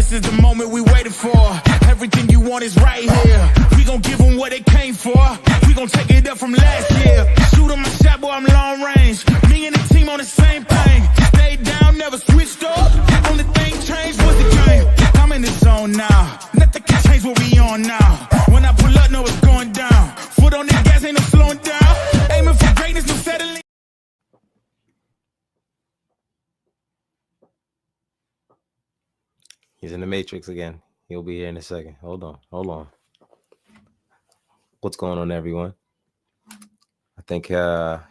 This is the moment we waited for. Everything you want is right here. We gon' give them what they came for. We gon' take it up from last year. Shoot 'em a shot, boy, I'm long range. Me and the team on the same thing. Stayed down, never switched up. Only thing changed was the game. I'm in the zone now. Nothing can change what we on now. When I pull up, know it's going down. Foot on the gas, ain't no slowing down. Aiming for greatness, no settling. He's in the Matrix again. He'll be here in a second. Hold on. What's going on, everyone? I think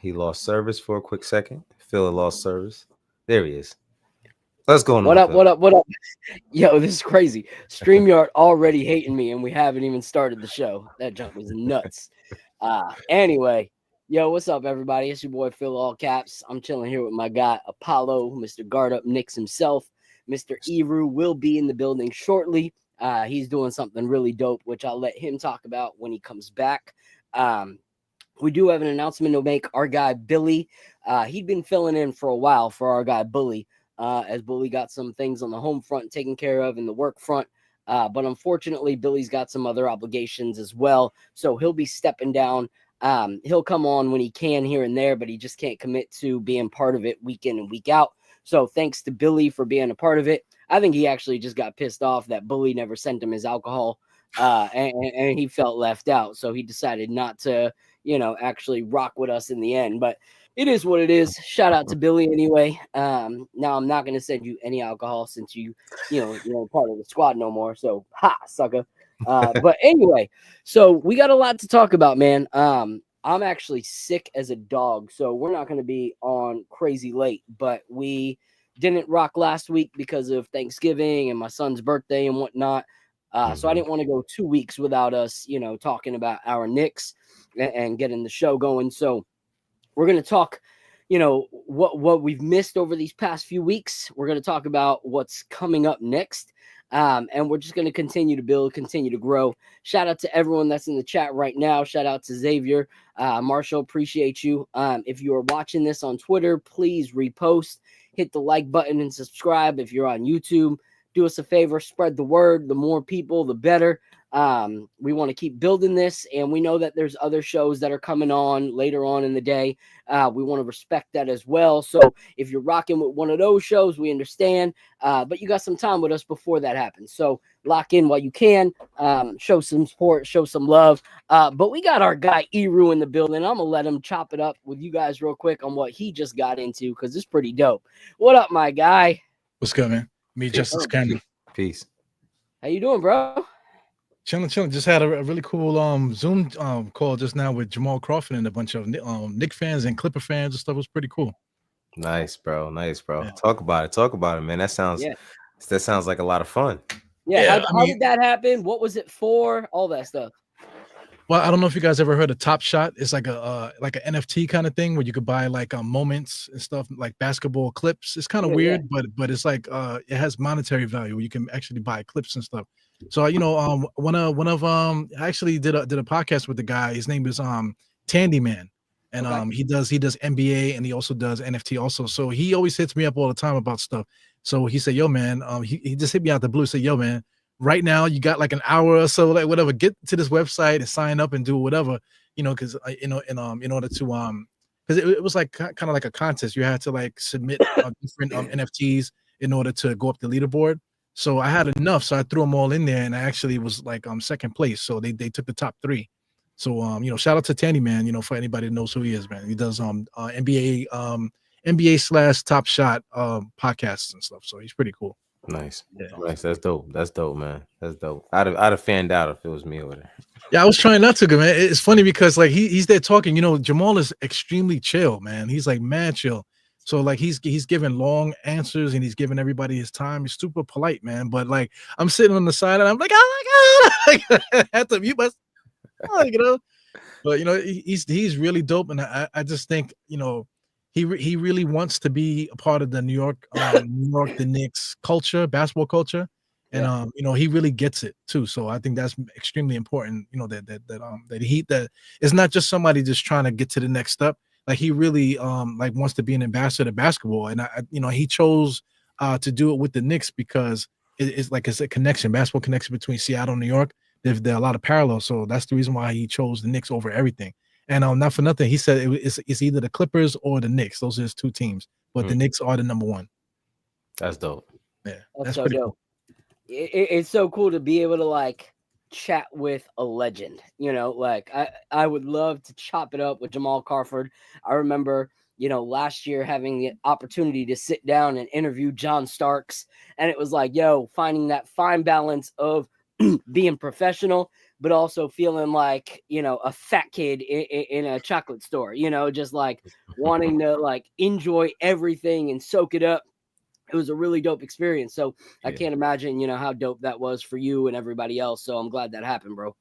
he lost service for a quick second. Phil lost service. There he is. Let's go on. What up? Yo, this is crazy. StreamYard already hating me, and we haven't even started the show. That jump was nuts. Anyway, yo, what's up, everybody? It's your boy Phil, all caps. I'm chilling here with my guy Apollo, Mr. Guard Up Knicks himself. Mr. Eru will be in the building shortly. He's doing something really dope, which I'll let him talk about when he comes back. We do have an announcement to make. Our guy Billy, he'd been filling in for a while for our guy Bully, as Bully got some things on the home front taken care of in the work front. But unfortunately, Billy's got some other obligations as well, so he'll be stepping down. He'll come on when he can here and there, but he just can't commit to being part of it week in and week out. So thanks to Billy for being a part of it. I think he actually just got pissed off that Bully never sent him his alcohol, and he felt left out. So he decided not to, actually rock with us in the end. But it is what it is. Shout out to Billy anyway. Now I'm not going to send you any alcohol since you're part of the squad no more. So ha, sucker. But anyway, so we got a lot to talk about, man. I'm actually sick as a dog, so we're not going to be on crazy late, but we didn't rock last week because of Thanksgiving and my son's birthday and whatnot. So I didn't want to go 2 weeks without us, talking about our Knicks and getting the show going. So we're going to talk, what we've missed over these past few weeks. We're going to talk about what's coming up next. And we're just going to continue to build, continue to grow. Shout out to everyone that's in the chat right now. Shout out to Xavier. Marshall, appreciate you. If you are watching this on Twitter, please repost, hit the like button and subscribe. If you're on YouTube, do us a favor, spread the word. The more people, the better. We want to keep building this, and we know that there's other shows that are coming on later on in the day. We want to respect that as well. So if you're rocking with one of those shows, we understand, but you got some time with us before that happens. So lock in while you can, show some support, show some love. But we got our guy Eru in the building. I'm going to let him chop it up with you guys real quick on what he just got into, because it's pretty dope. What up, my guy? What's good, man? Me, Justice Cameron. Peace. How you doing, bro? Chilling. Just had a really cool Zoom call just now with Jamal Crawford and a bunch of Knick fans and Clipper fans and stuff. It was pretty cool. Nice, bro. Yeah. Talk about it, man. That sounds like a lot of fun. Yeah. How did that happen? What was it for? All that stuff. Well, I don't know if you guys ever heard of Top Shot. It's like an NFT kind of thing where you could buy like moments and stuff, like basketball clips. It's kind of weird, but it's like it has monetary value where you can actually buy clips and stuff. So I actually did a podcast with the guy. His name is Tandy Man, and he does NBA and he also does NFT also. So he always hits me up all the time about stuff. So he said, "Yo, man," he just hit me out the blue. Said, "Yo, man, right now you got like an hour or so, like whatever. Get to this website and sign up and do whatever, because in order to because it was like kind of like a contest. You had to like submit different NFTs in order to go up the leaderboard." So I had enough, so I threw them all in there, and I actually was like second place. So they took the top 3. So shout out to Tandy Man, for anybody that knows who he is, man. He does NBA /Top Shot podcasts and stuff. So he's pretty cool. Nice. Yeah. Nice. That's dope, man. That's dope. I'd have fanned out if it was me over there. Yeah, I was trying not to, man. It's funny because like he's there talking, Jamal is extremely chill, man. He's like mad chill. So like he's giving long answers and he's giving everybody his time. He's super polite, man. But like I'm sitting on the side and I'm like, oh my god, I had to mute myself, But he's really dope, and I just think he really wants to be a part of the New York the Knicks culture, basketball culture, and he really gets it too. So I think that's extremely important. That it's not just somebody just trying to get to the next step. Like he really wants to be an ambassador to basketball, and he chose to do it with the Knicks because it's a connection, basketball connection between Seattle and New York. There are a lot of parallels, so that's the reason why he chose the Knicks over everything. And not for nothing, he said it's either the Clippers or the Knicks. Those are his two teams, but the Knicks are the number one. That's dope. Yeah, that's so dope. Cool. It's so cool to be able to like chat with a legend. You know, like I would love to chop it up with Jamal Crawford. I remember, you know, last year having the opportunity to sit down and interview John Starks, and it was like, yo, finding that fine balance of being professional, but also feeling like, you know, a fat kid in a chocolate store, you know, just like wanting to like enjoy everything and soak it up. It was a really dope experience. So I can't imagine, you know, how dope that was for you and everybody else. So I'm glad that happened, bro.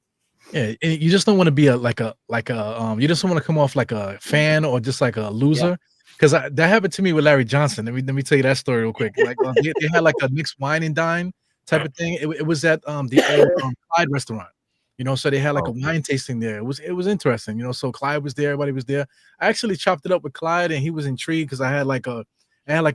Yeah, you just don't want to be you just don't want to come off like a fan or just like a loser. Because that happened to me with Larry Johnson. Let me tell you that story real quick. Like they had like a Knicks wine and dine type of thing. It was at the old Clyde restaurant, you know. So they had like a wine tasting there. It was interesting, you know. So Clyde was there, everybody was there. I actually chopped it up with Clyde, and he was intrigued because I had like a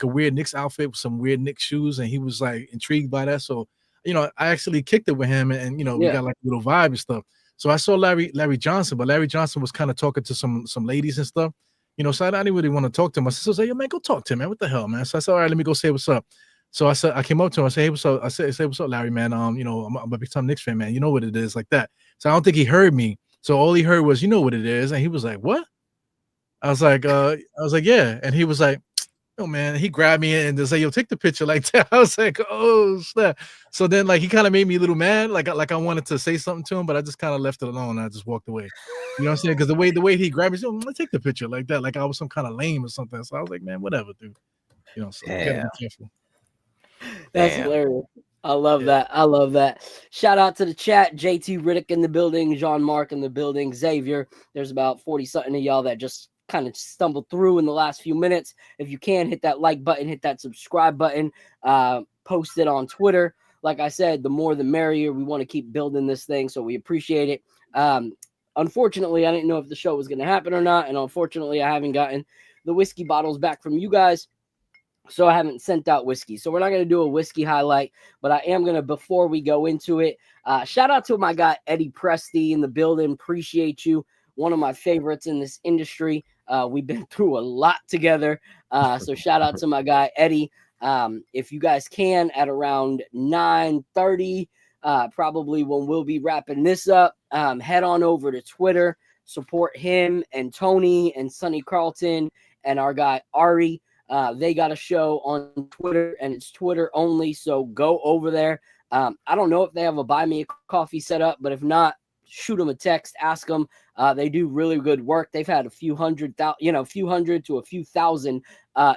weird Knicks outfit with some weird Knicks shoes, and he was like intrigued by that. So, you know, I actually kicked it with him, and you know, we got like a little vibe and stuff. So I saw Larry Johnson, but Larry Johnson was kind of talking to some ladies and stuff. You know, so I didn't really want to talk to him. My sister said, "Yo, man, go talk to him, man. What the hell, man?" So I said, "All right, let me go say what's up." So I came up to him. I said, "Hey, what's up?" I said, "What's up, Larry, man? You know, I'm a big time Knicks fan, man. You know what it is, like that." So I don't think he heard me. So all he heard was, "You know what it is," and he was like, "What?" I was like, "Yeah," and he was like, "Oh man," he grabbed me and just like, "Yo, take the picture," like that. I was like, "Oh snap!" So then, like, he kind of made me a little mad, like I wanted to say something to him, but I just kind of left it alone. And I just walked away. You know what I'm saying? Because the way he grabbed me, he said, "Take the picture," like that, like I was some kind of lame or something. So I was like, "Man, whatever, dude." You know, so you gotta be careful. That's hilarious. I love that. I love that. Shout out to the chat. JT Riddick in the building, Jean Mark in the building, Xavier. There's about 40 something of y'all that just kind of stumbled through in the last few minutes. If you can, hit that like button, hit that subscribe button, post it on Twitter. Like I said, the more the merrier. We want to keep building this thing, so we appreciate it. Unfortunately, I didn't know if the show was going to happen or not, and unfortunately, I haven't gotten the whiskey bottles back from you guys, so I haven't sent out whiskey. So we're not going to do a whiskey highlight, but I am going to, before we go into it, shout out to my guy Eddie Presti in the building. Appreciate you. One of my favorites in this industry. We've been through a lot together. So shout out to my guy Eddie. If you guys can, at around 9:30, probably when we'll be wrapping this up, head on over to Twitter, support him and Tony and Sonny Carlton and our guy Ari. They got a show on Twitter, and it's Twitter only, so go over there. I don't know if they have a buy me a coffee set up, but if not, shoot them a text, ask them. They do really good work. They've had a few hundred to a few thousand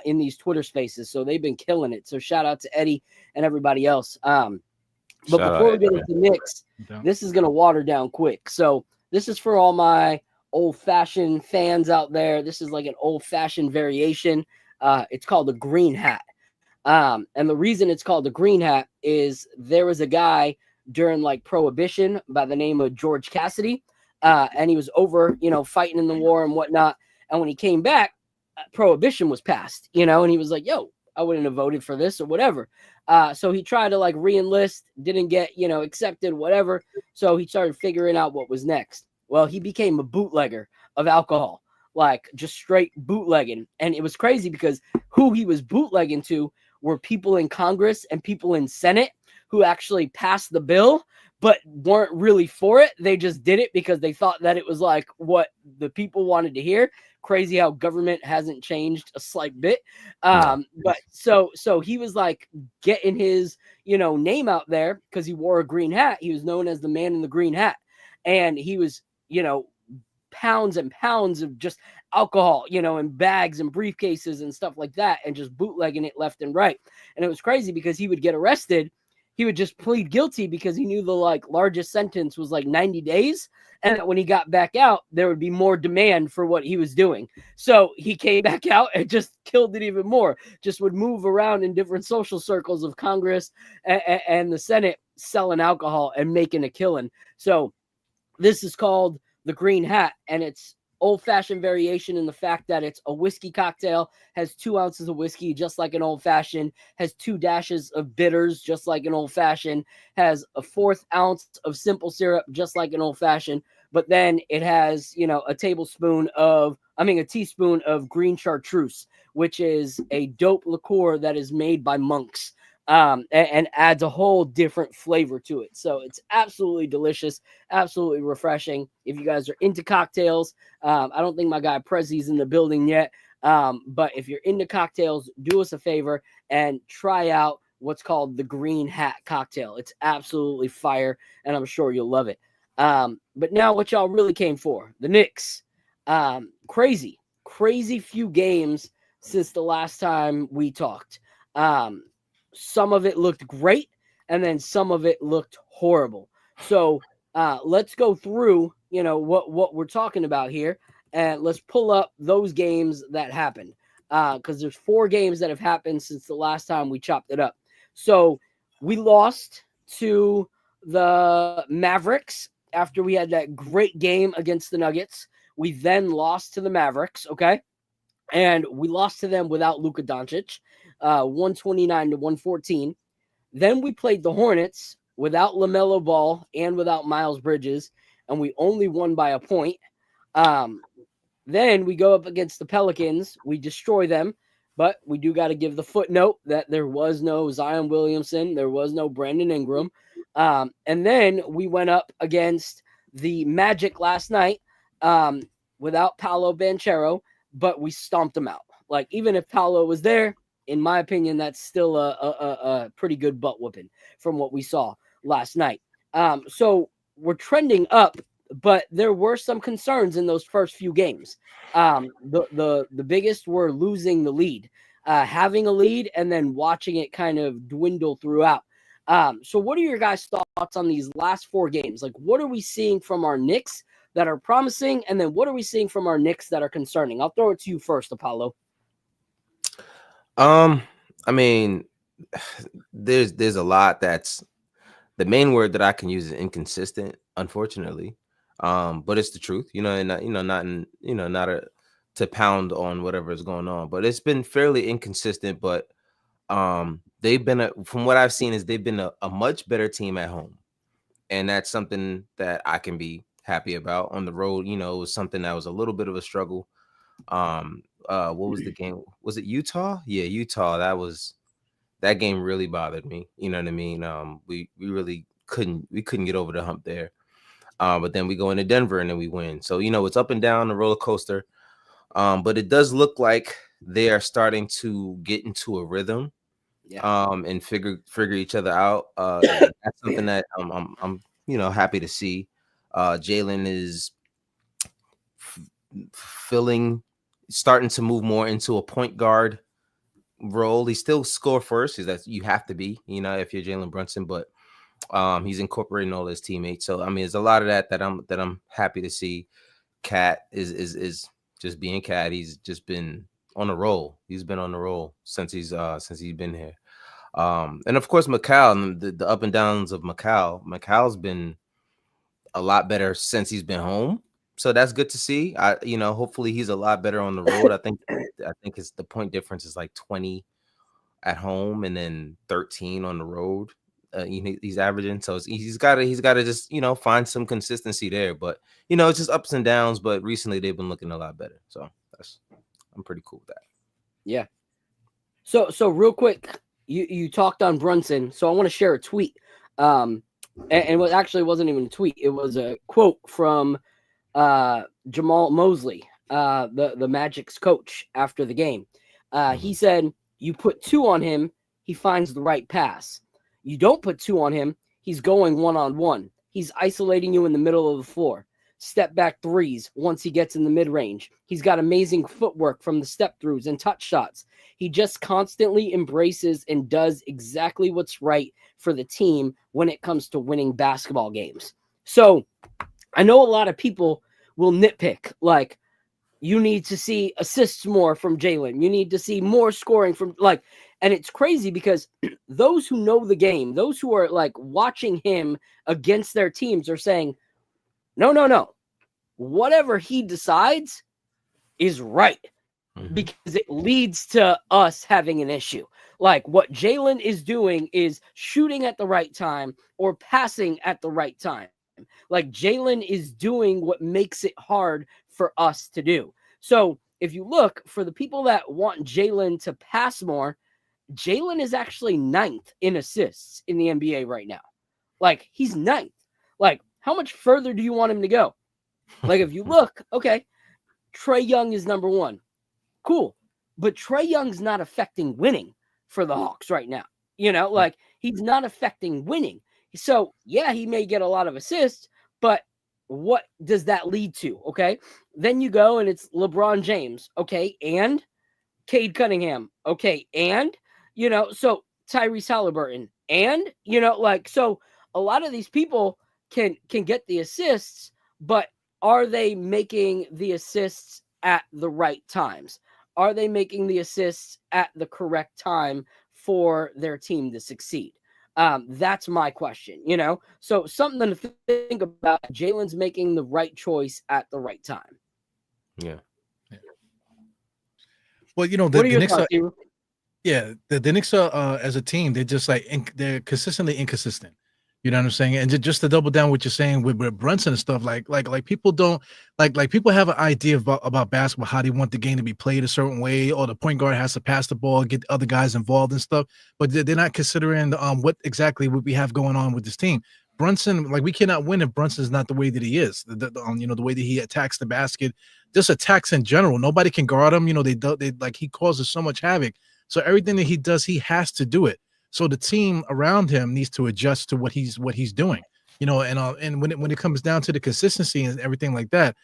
in these Twitter spaces, so they've been killing it. So shout out to Eddie and everybody else. But before we get into Knicks, this is going to water down quick. So this is for all my old-fashioned fans out there. This is like an old-fashioned variation. It's called the green hat. And the reason it's called the green hat is there was a guy during like Prohibition by the name of George Cassidy. And he was over, fighting in the war and whatnot. And when he came back, Prohibition was passed, and he was like, yo, I wouldn't have voted for this or whatever. So he tried to like re-enlist, didn't get, accepted, whatever. So he started figuring out what was next. Well, he became a bootlegger of alcohol, like just straight bootlegging. And it was crazy because who he was bootlegging to were people in Congress and people in Senate who actually passed the bill, but weren't really for it. They just did it because they thought that it was like what the people wanted to hear. Crazy how government hasn't changed a slight bit. But so he was like getting his, name out there because he wore a green hat. He was known as the man in the green hat. And he was, pounds and pounds of just alcohol, in bags and briefcases and stuff like that, and just bootlegging it left and right. And it was crazy because he would get arrested. He would just plead guilty because he knew the largest sentence was 90 days. And that when he got back out, there would be more demand for what he was doing. So he came back out and just killed it even more, just would move around in different social circles of Congress and the Senate selling alcohol and making a killing. So this is called the green hat, and it's old-fashioned variation in the fact that it's a whiskey cocktail, has 2 ounces of whiskey, just like an old-fashioned, has 2 dashes of bitters, just like an old-fashioned, has a 1/4 ounce of simple syrup, just like an old-fashioned, but then it has, a teaspoon of green chartreuse, which is a dope liqueur that is made by monks. And adds a whole different flavor to it. So it's absolutely delicious, absolutely refreshing. If you guys are into cocktails, I don't think my guy Prezzi's in the building yet, but if you're into cocktails, do us a favor and try out what's called the Green Hat cocktail. It's absolutely fire, and I'm sure you'll love it. But now what y'all really came for, the Knicks. Crazy few games since the last time we talked. Some of it looked great, and then some of it looked horrible. So let's go through, what we're talking about here, and let's pull up those games that happened, because there's 4 games that have happened since the last time we chopped it up. So we lost to the Mavericks after we had that great game against the Nuggets. We then lost to the Mavericks, okay? And we lost to them without Luka Doncic. 129-114. Then we played the Hornets without LaMelo Ball and without Mikal Bridges, and we only won by a point. Then we go up against the Pelicans. We destroy them, but we do got to give the footnote that there was no Zion Williamson. There was no Brandon Ingram. And then we went up against the Magic last night without Paolo Banchero, but we stomped them out. Like, even if Paolo was there, in my opinion, that's still a pretty good butt whooping from what we saw last night. So we're trending up, but there were some concerns in those first few games. The biggest were losing the lead, having a lead, and then watching it kind of dwindle throughout. So what are your guys' thoughts on these last 4 games? Like, what are we seeing from our Knicks that are promising, and then what are we seeing from our Knicks that are concerning? I'll throw it to you first, Apollo. I mean, there's a lot. That's the main word that I can use is inconsistent, unfortunately. But it's the truth, and not to pound on whatever is going on, but it's been fairly inconsistent. But they've been from what I've seen is they've been a much better team at home, and that's something that I can be happy about. On the road, it was something that was a little bit of a struggle. What was the game? Was it Utah? Yeah, Utah. That game really bothered me. You know what I mean? We really couldn't get over the hump there. But then we go into Denver and then we win. So, it's up and down the roller coaster. But it does look like they are starting to get into a rhythm. Yeah. And figure each other out. That's something that I'm happy to see. Jalen is starting to move more into a point guard role. He still score first, is that you have to be, if you're Jalen Brunson, but he's incorporating all his teammates. So I mean, there's a lot of that I'm happy to see. Cat is just being Cat. He's just been on a roll. He's been on the roll since he's been here. And of course, Mikal, and the up and downs of Mikal. Mikal's been a lot better since he's been home. So that's good to see. Hopefully he's a lot better on the road. I think it's the point difference is like 20 at home and then 13 on the road. He's averaging. So he's got to just, find some consistency there. But, it's just ups and downs. But recently they've been looking a lot better. So I'm pretty cool with that. Yeah. So real quick, you talked on Brunson. So I want to share a tweet. And what actually wasn't even a tweet. It was a quote from Jamal Mosley, the Magic's coach, after the game. He said, "You put 2 on him, he finds the right pass. You don't put 2 on him, he's going 1-on-1. He's isolating you in the middle of the floor. Step back threes once he gets in the mid-range. He's got amazing footwork from the step throughs and touch shots. He just constantly embraces and does exactly what's right for the team when it comes to winning basketball games." So I know a lot of people will nitpick, like, you need to see assists more from Jalen. You need to see more scoring from, and it's crazy because those who know the game, those who are watching him against their teams are saying, no. whatever he decides is right. Because it leads to us having an issue. Like what Jalen is doing is shooting at the right time or passing at the right time. Like Jalen is doing what makes it hard for us to do. So if you look for the people that want Jalen to pass more, Jalen is actually 9th in assists in the NBA right now. Like he's 9th. Like how much further do you want him to go? Like if you look, okay, Trae Young is number 1. Cool. But Trae Young's not affecting winning for the Hawks right now. Like he's not affecting winning. So yeah, he may get a lot of assists, but what does that lead to? Okay. Then you go and it's LeBron James. Okay. And Cade Cunningham. Okay. And, so Tyrese Halliburton. And, so a lot of these people can get the assists, but are they making the assists at the right times? Are they making the assists at the correct time for their team to succeed? That's my question, So something to think about. Jalen's making the right choice at the right time. Yeah. Well, what are your thoughts, the Knicks are as a team, they're just like they're consistently inconsistent. You know what I'm saying? And just to double down what you're saying with Brunson and stuff, like people don't like people have an idea about basketball, how they want the game to be played a certain way, or the point guard has to pass the ball, get other guys involved and stuff. But they're not considering what exactly what we have going on with this team. Brunson, like we cannot win if Brunson is not the way that he is. The way that he attacks the basket, just attacks in general. Nobody can guard him. They like he causes so much havoc. So everything that he does, he has to do it. So the team around him needs to adjust to what he's doing, and when it comes down to the consistency and everything like that,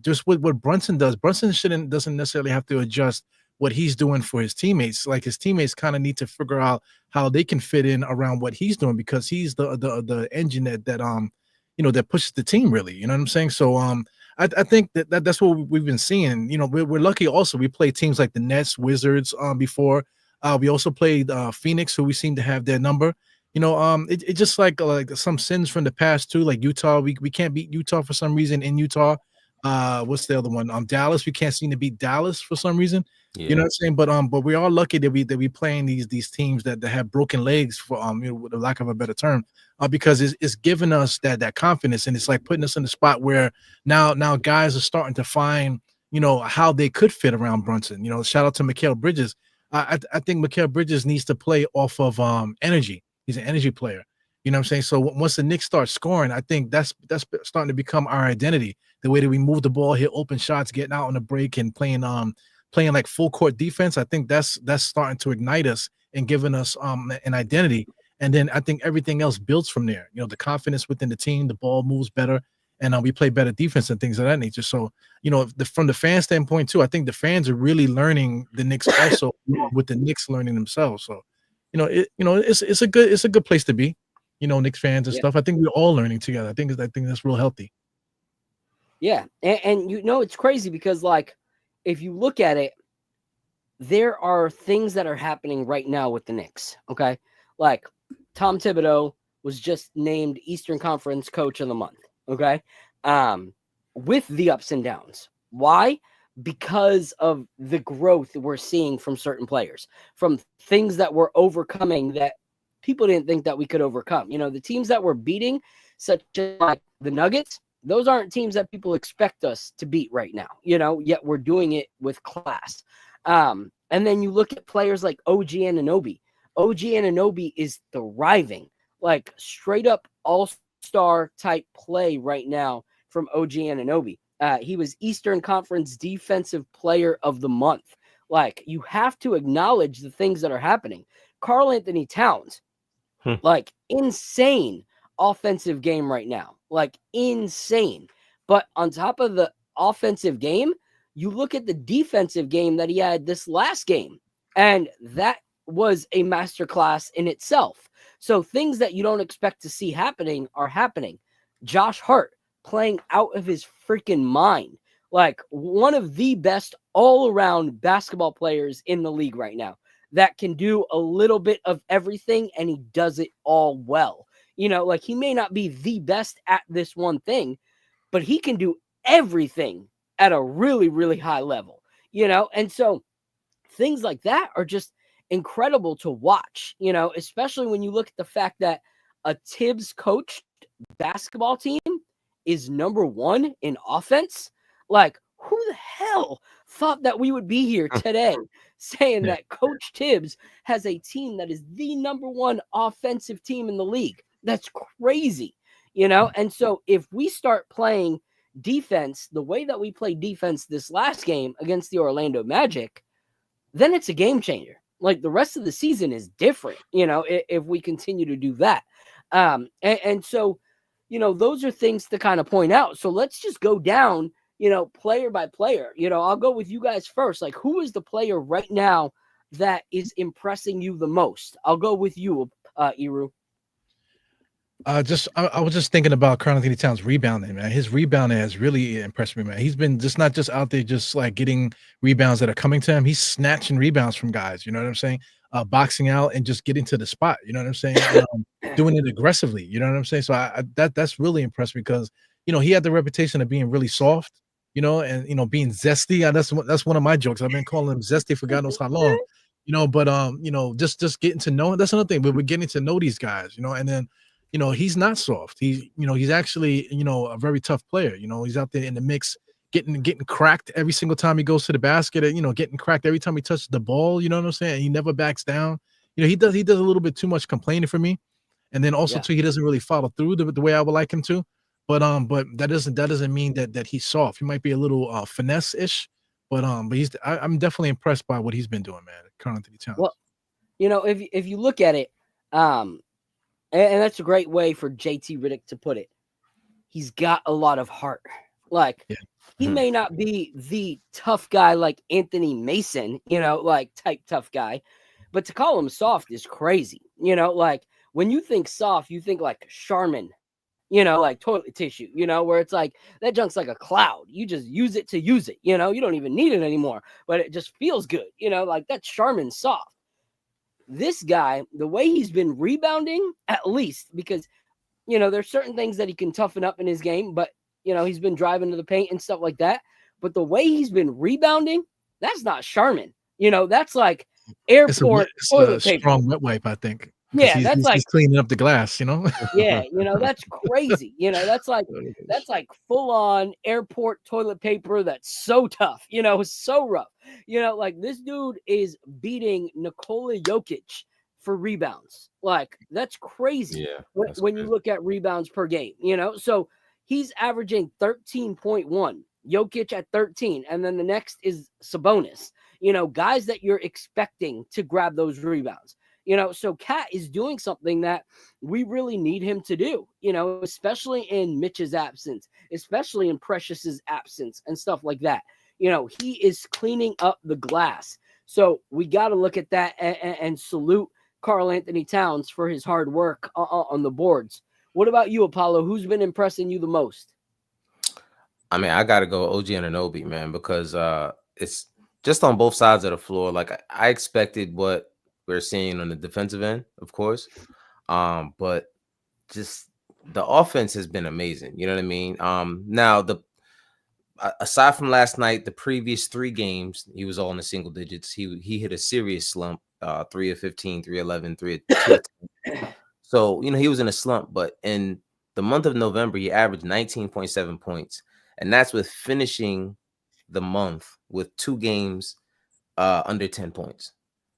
just what Brunson does, Brunson doesn't necessarily have to adjust what he's doing for his teammates. Like his teammates kind of need to figure out how they can fit in around what he's doing, because he's the engine that pushes the team really. You know what I'm saying? So I think that's what we've been seeing. We're lucky also. We played teams like the Nets, Wizards before. We also played Phoenix, who we seem to have their number. It just like some sins from the past too, like Utah. We can't beat Utah for some reason in Utah. What's the other one? Dallas. We can't seem to beat Dallas for some reason. Yeah. You know what I'm saying? But we are lucky that we playing these teams that have broken legs, for with the lack of a better term, because it's giving us that confidence, and it's like putting us in the spot where now guys are starting to find how they could fit around Brunson. Shout out to Mikal Bridges. I think Mikal Bridges needs to play off of energy. He's an energy player. You know what I'm saying? So once the Knicks start scoring, I think that's starting to become our identity. The way that we move the ball, hit open shots, getting out on the break, and playing like full court defense. I think that's starting to ignite us and giving us an identity. And then I think everything else builds from there. The confidence within the team, the ball moves better, and we play better defense and things of that nature. So, from the fan standpoint too, I think the fans are really learning the Knicks also with the Knicks learning themselves. So, it's a good place to be, Knicks fans and stuff. I think we're all learning together. I think that's real healthy. Yeah. And it's crazy because like, if you look at it, there are things that are happening right now with the Knicks. Okay. Like Tom Thibodeau was just named Eastern Conference Coach of the Month. Okay. With the ups and downs. Why? Because of the growth we're seeing from certain players, from things that we're overcoming that people didn't think that we could overcome. The teams that we're beating, such as like the Nuggets, those aren't teams that people expect us to beat right now, yet we're doing it with class. And then you look at players like OG Anunoby. OG Anunoby is thriving, like straight up all-star type play right now from OG Anunoby. He was Eastern Conference Defensive Player of the Month. Like, you have to acknowledge the things that are happening. Karl Anthony Towns, like insane offensive game right now, like insane. But on top of the offensive game, you look at the defensive game that he had this last game, and that was a masterclass in itself. So things that you don't expect to see happening are happening. Josh Hart playing out of his freaking mind, like one of the best all-around basketball players in the league right now that can do a little bit of everything, and he does it all well. Like he may not be the best at this one thing, but he can do everything at a really, really high level, and so things like that are just incredible to watch, especially when you look at the fact that a Tibbs coached basketball team is number 1 in offense. Like, who the hell thought that we would be here today saying that Coach Tibbs has a team that is the number 1 offensive team in the league? That's crazy, And so if we start playing defense the way that we played defense this last game against the Orlando Magic, then it's a game changer. Like, the rest of the season is different, if we continue to do that. And so, those are things to kind of point out. So let's just go down, player by player. I'll go with you guys first. Like, who is the player right now that is impressing you the most? I'll go with you, Iru. I was just thinking about Karl-Anthony Towns rebounding, man. His rebounding has really impressed me, man. He's been just not just out there just like getting rebounds that are coming to him. He's snatching rebounds from guys. You know what I'm saying? Boxing out and just getting to the spot. You know what I'm saying? Doing it aggressively. You know what I'm saying? So that's really impressed me because he had the reputation of being really soft. And being zesty. That's one of my jokes. I've been calling him zesty for God knows how long. But just getting to know. That's another thing. But we're getting to know these guys. And then. He's not soft. He's actually, a very tough player. He's out there in the mix, getting cracked every single time he goes to the basket. Getting cracked every time he touches the ball. You know what I'm saying? And he never backs down. He does a little bit too much complaining for me, and then also too he doesn't really follow through the way I would like him to. But that doesn't mean that he's soft. He might be a little finesse-ish, but I'm definitely impressed by what he's been doing, man. Karl-Anthony Towns. Well, if you look at it, and that's a great way for JT Riddick to put it. He's got a lot of heart. Like, he may not be the tough guy like Anthony Mason, type tough guy, but to call him soft is crazy. Like, when you think soft, you think like Charmin, like toilet tissue, where it's like that junk's like a cloud. You just use it to use it. You don't even need it anymore, but it just feels good. Like that's Charmin soft. This guy, the way he's been rebounding, at least, because, there's certain things that he can toughen up in his game, but, he's been driving to the paint and stuff like that. But the way he's been rebounding, that's not Charmin. That's like airport toilet paper. Strong wet wipe, I think. Yeah, he's cleaning up the glass, Yeah, that's crazy. That's like full on airport toilet paper that's so tough, so rough. Like this dude is beating Nikola Jokic for rebounds. Like that's crazy. Yeah, when you look at rebounds per game, so he's averaging 13.1, Jokic at 13, and then the next is Sabonis. Guys that you're expecting to grab those rebounds. So Cat is doing something that we really need him to do, especially in Mitch's absence, especially in Precious's absence and stuff like that. He is cleaning up the glass. So we got to look at that and salute Karl-Anthony Towns for his hard work on the boards. What about you, Apollo? Who's been impressing you the most? I mean, I got to go OG Anunoby, man, because it's just on both sides of the floor. Like I expected what we're seeing on the defensive end, of course. But just the offense has been amazing. You know what I mean? Now aside from last night, the previous 3 games, he was all in the single digits. He hit a serious slump, 3 of 15, 3 of 11, 3 of 2. So, he was in a slump, but in the month of November, he averaged 19.7 points. And that's with finishing the month with 2 games under 10 points.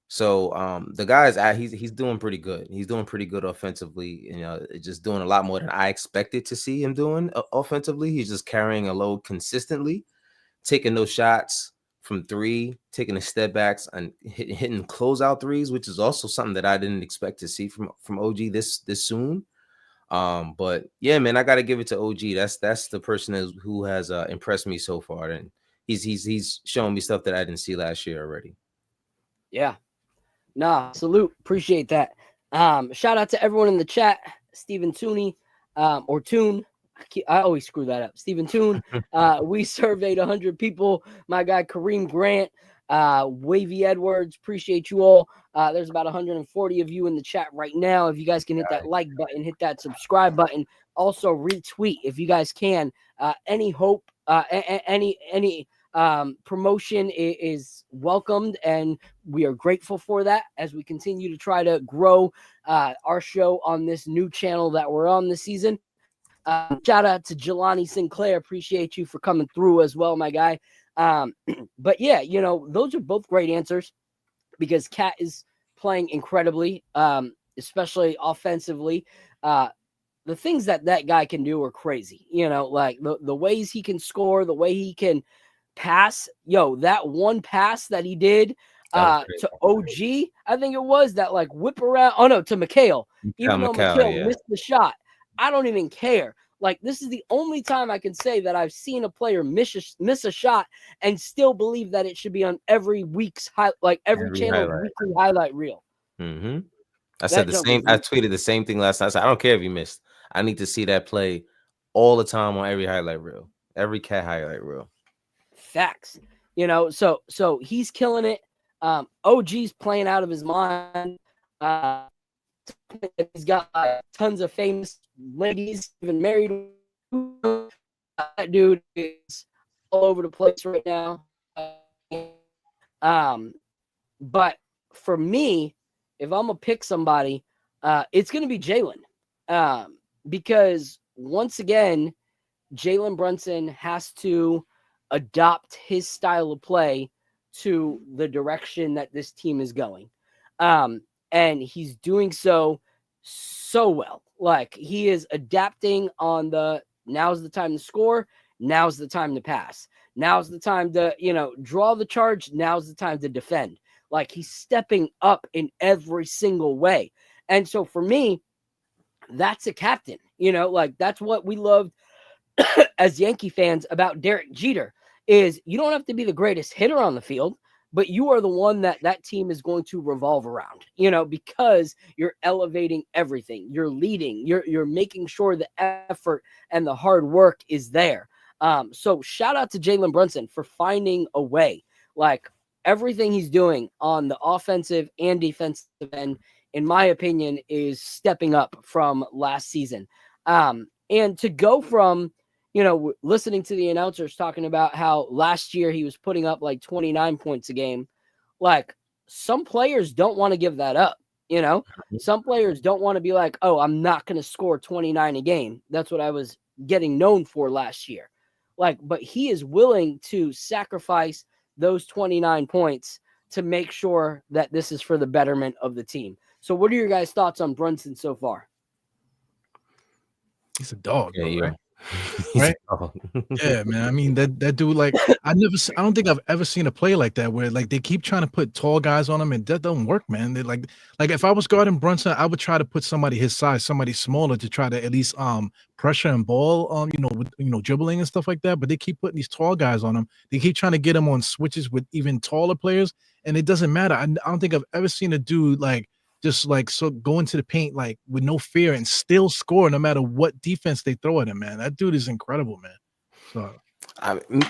So the guy's he's doing pretty good. He's doing pretty good offensively. Just doing a lot more than I expected to see him doing offensively. He's just carrying a load consistently, taking those shots from 3, taking the step backs and hitting closeout threes, which is also something that I didn't expect to see from OG this soon. But yeah, man, I got to give it to OG. That's the person who has impressed me so far, and he's showing me stuff that I didn't see last year already. Yeah. Nah, salute. Appreciate that. Shout out to everyone in the chat. Stephen Tooney, or Toon. I always screw that up. Stephen Toon. We surveyed 100 people. My guy Kareem Grant, Wavy Edwards. Appreciate you all. There's about 140 of you in the chat right now. If you guys can hit that like button, hit that subscribe button, also retweet if you guys can. Any hope, any promotion is welcomed, and we are grateful for that as we continue to try to grow our show on this new channel that we're on this season. Shout out to Jelani Sinclair. Appreciate you for coming through as well, my guy. But yeah, those are both great answers because Cat is playing incredibly, especially offensively. The things that guy can do are crazy. Like the ways he can score, the way he can pass. That one pass that he did to OG, I think it was that like whip around. Oh no, to Mikal. Even though Mikal missed the shot, I don't even care. Like this is the only time I can say that I've seen a player miss a shot and still believe that it should be on every week's every channel weekly highlight reel. Mm-hmm. I said the same. I tweeted the same thing last night. I said, I don't care if you missed. I need to see that play all the time on every highlight reel, every Cat highlight reel. Facts. So he's killing it. OG's playing out of his mind. He's got tons of famous ladies, even married. That dude is all over the place right now. But for me, if I'm gonna pick somebody, it's gonna be Jalen. Because once again, Jalen Brunson has to adopt his style of play to the direction that this team is going. And he's doing so well. Like he is adapting on now's the time to score. Now's the time to pass. Now's the time to, draw the charge. Now's the time to defend. Like he's stepping up in every single way. And so for me, that's a captain, like that's what we loved as Yankee fans about Derek Jeter is you don't have to be the greatest hitter on the field, but you are the one that team is going to revolve around, because you're elevating everything. You're leading, you're making sure the effort and the hard work is there. So shout out to Jalen Brunson for finding a way. Like everything he's doing on the offensive and defensive end, in my opinion, is stepping up from last season. And to go from, listening to the announcers talking about how last year he was putting up like 29 points a game, like some players don't want to give that up. Some players don't want to be like, oh, I'm not going to score 29 a game. That's what I was getting known for last year. But he is willing to sacrifice those 29 points to make sure that this is for the betterment of the team. So what are your guys' thoughts on Brunson so far? He's a dog, yeah, bro, right? Yeah, man. I mean, that dude, like, I don't think I've ever seen a play like that where like they keep trying to put tall guys on him, and that doesn't work, man. They like if I was guarding Brunson, I would try to put somebody his size, somebody smaller, to try to at least pressure and ball, with dribbling and stuff like that. But they keep putting these tall guys on him. They keep trying to get him on switches with even taller players, and it doesn't matter. I don't think I've ever seen a dude just go into the paint like with no fear and still score no matter what defense they throw at him, man. That dude is incredible, man. So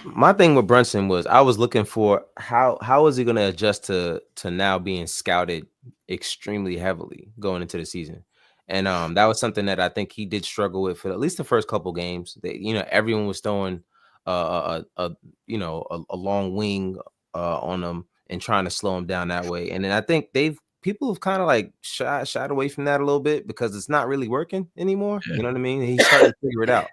my thing with Brunson was I was looking for how is he going to adjust to now being scouted extremely heavily going into the season. And that was something that I think he did struggle with for at least the first couple games. Everyone was throwing a long wing on him and trying to slow him down that way. And then I think people have kind of like shied away from that a little bit because it's not really working anymore. Yeah. You know what I mean? He's starting to figure it out.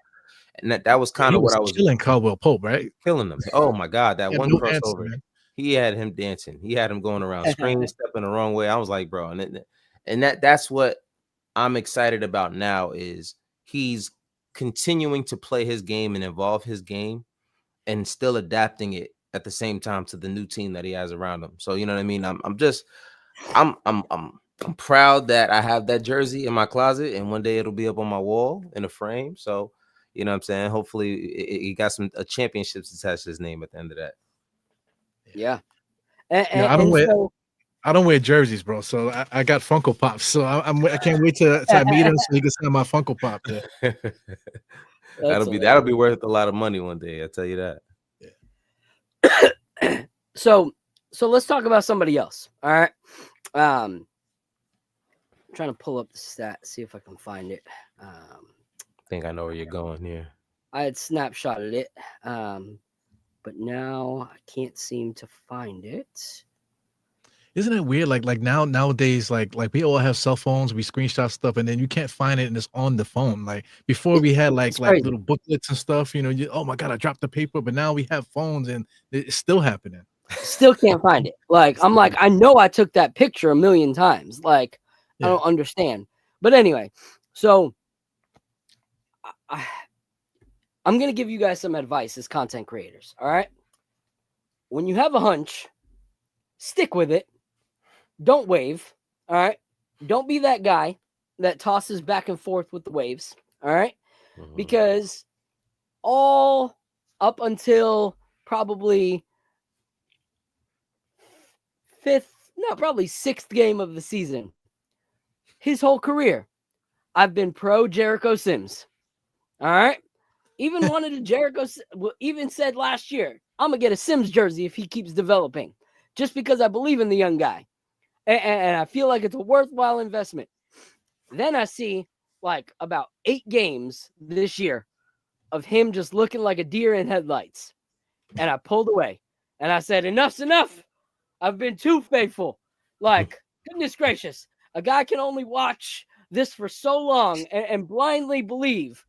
And that was kind of what I was killing Caldwell Pope, right? Killing them. Oh my God, that one crossover. He had him dancing. He had him going around screaming, stepping the wrong way. I was like, bro, and that's what I'm excited about now is he's continuing to play his game and evolve his game and still adapting it at the same time to the new team that he has around him. So you know what I mean? I'm proud that I have that jersey in my closet, and one day it'll be up on my wall in a frame. So, you know what I'm saying? Hopefully he got a championships attached to his name at the end of that. Yeah. I don't wear jerseys, bro. So I got Funko Pops. So I can't wait till I meet him so he can send my Funko Pop there. That'll be worth a lot of money one day. I'll tell you that. Yeah. So let's talk about somebody else. All right. I'm trying to pull up the stat, see if I can find it. think I know where you're going here. I had snapshotted it, but now I can't seem to find it. Isn't it weird? Like nowadays, like we all have cell phones, we screenshot stuff, and then you can't find it, and it's on the phone. Like before, we had It's like crazy. little booklets and stuff. Oh my god, I dropped the paper, but now we have phones, and it's still happening. Still can't find it. Like I'm like, I know I took that picture a million times. Like I Yeah. don't understand. But anyway, so I'm gonna give you guys some advice as content creators. All right. When you have a hunch, stick with it. Don't wave. All right. Don't be that guy that tosses back and forth with the waves. All right. Mhm. Because all up until probably probably sixth game of the season, his whole career, I've been pro Jericho Sims. All right. Even wanted a Jericho, even said last year, I'm going to get a Sims jersey if he keeps developing, just because I believe in the young guy. And I feel like it's a worthwhile investment. Then I see like about 8 games this year of him just looking like a deer in headlights. And I pulled away and I said, enough's enough. I've been too faithful. Like, goodness gracious, a guy can only watch this for so long and blindly believe.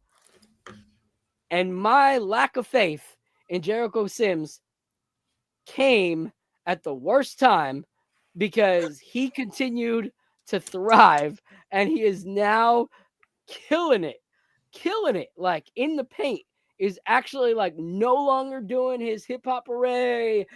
And my lack of faith in Jericho Sims came at the worst time because he continued to thrive and he is now killing it, like in the paint. Is actually like no longer doing his hip hop array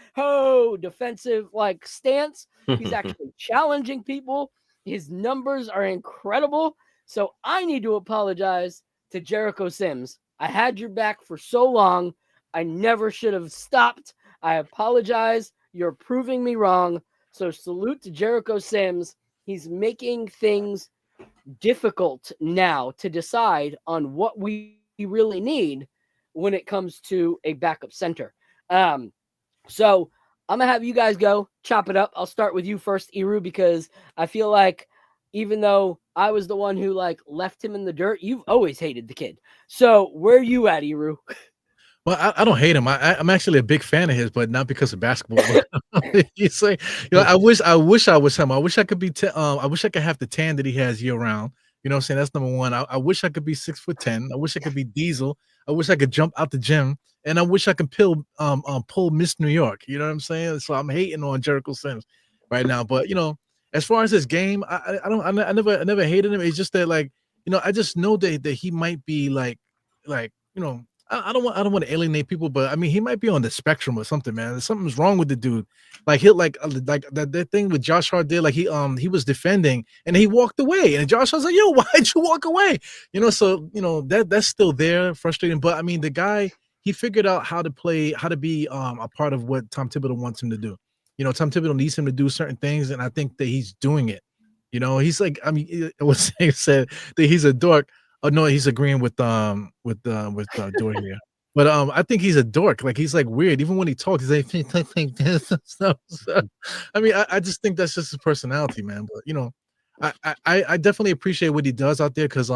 defensive like stance. He's actually challenging people. His numbers are incredible. So I need to apologize to Jericho Sims. I had your back for so long. I never should have stopped. I apologize. You're proving me wrong. So salute to Jericho Sims. He's making things difficult now to decide on what we really need when it comes to a backup center. So I'm going to have you guys go chop it up. I'll start with you first, Iru, because I feel like even though I was the one who like left him in the dirt, you've always hated the kid. So where are you at, Iru? Well, I don't hate him. I'm actually a big fan of his, but not because of basketball. You say, I wish I was him. I wish I could be. I wish I could have the tan that he has year round. You know what I'm saying? That's number one. I wish I could be 6'10". I wish I could be Diesel. I wish I could jump out the gym, and I wish I could pull Miss New York. You know what I'm saying? So I'm hating on Jericho Sims right now. But as far as his game, I never hated him. It's just that I just know that he might be like I don't want to alienate people, but I mean he might be on the spectrum or something, man. Something's wrong with the dude. Like he'll like that thing with Josh Hart did. Like he was defending and he walked away, and Josh was like, "Yo, why'd you walk away?" So that's still there, frustrating. But I mean, the guy, he figured out how to be a part of what Tom Thibodeau wants him to do. Tom Thibodeau needs him to do certain things, and I think that he's doing it. He's like, I mean, I was saying said that he's a dork. Oh no, he's agreeing with Dor here. But I think he's a dork. Like he's like weird. Even when he talks, he's like this and stuff. So, I mean, I just think that's just his personality, man. But I definitely appreciate what he does out there because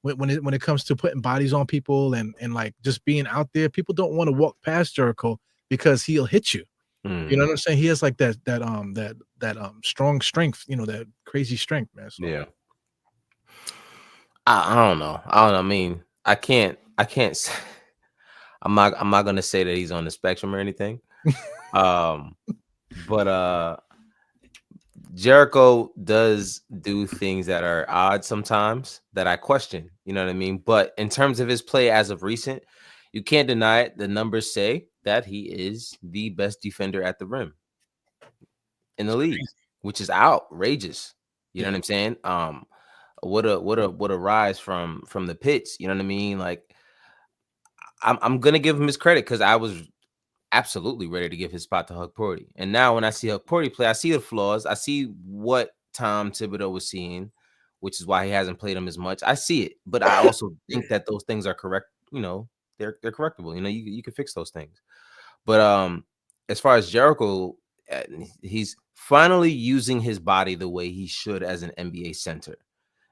when it comes to putting bodies on people and like just being out there, people don't want to walk past Jericho because he'll hit you. You know what I'm saying? He has like that strong strength, that crazy strength, man. So. Yeah. I don't know. I mean, I can't. I'm not gonna say that he's on the spectrum or anything. But Jericho does do things that are odd sometimes that I question. You know what I mean? But in terms of his play as of recent, you can't deny it. The numbers say that he is the best defender at the rim in the league, which is outrageous. You know what I'm saying? What a rise from the pits. You know what I mean? Like I'm gonna give him his credit because I was absolutely ready to give his spot to Hug Purdy. And now when I see Hug Purdy play, I see the flaws. I see what Tom Thibodeau was seeing, which is why he hasn't played him as much. I see it, but I also think that those things are correct. They're correctable. You can fix those things. But as far as Jericho, he's finally using his body the way he should as an NBA center.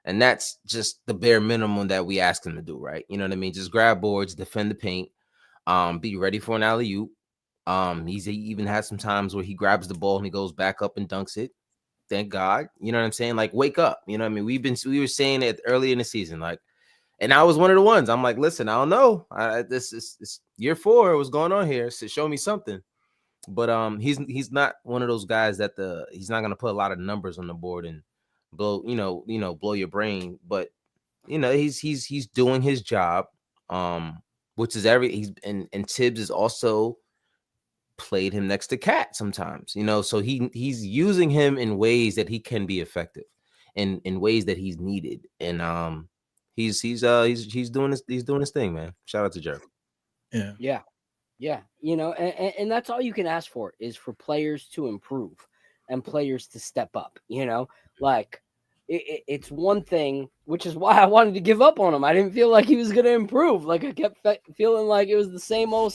And that's just the bare minimum that we ask him to do, right? You know what I mean? Just grab boards, defend the paint, be ready for an alley-oop. He even has some times where he grabs the ball and he goes back up and dunks it. Thank God. You know what I'm saying? Like, wake up. You know what I mean? We were saying it early in the season, like, and I was one of the ones. I'm like, listen, I don't know. This is year 4. What's going on here? So show me something. But he's not one of those guys that he's not gonna put a lot of numbers on the board and blow blow your brain. But he's doing his job, which is and Tibbs is also played him next to Cat sometimes, so he's using him in ways that he can be effective, and in ways that he's needed, and he's doing his thing, man. Shout out to Jericho. Yeah, and that's all you can ask for is for players to improve and players to step up. Like it's one thing, which is why I wanted to give up on him. I didn't feel like he was going to improve. Like I kept feeling like it was the same old.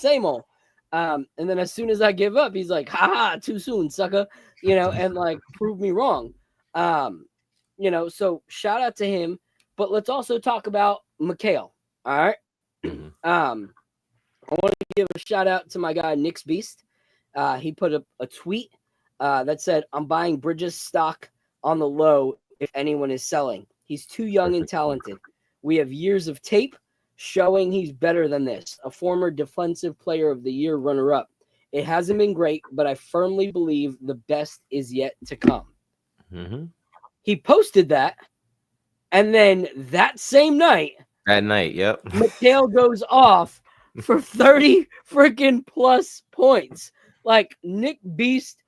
And then as soon as I give up, he's like, haha, too soon, sucker, and like prove me wrong. So shout out to him, but let's also talk about Mikal. All right. I want to give a shout out to my guy, Knicks Beast. He put a tweet that said, I'm buying Bridges stock on the low if anyone is selling. He's too young and talented. We have years of tape showing he's better than this. A former Defensive Player of the Year runner-up. It hasn't been great, but I firmly believe the best is yet to come. Mm-hmm. He posted that, and then that same night, yep, Mikal goes off for 30 freaking plus points. Like Nick Beast.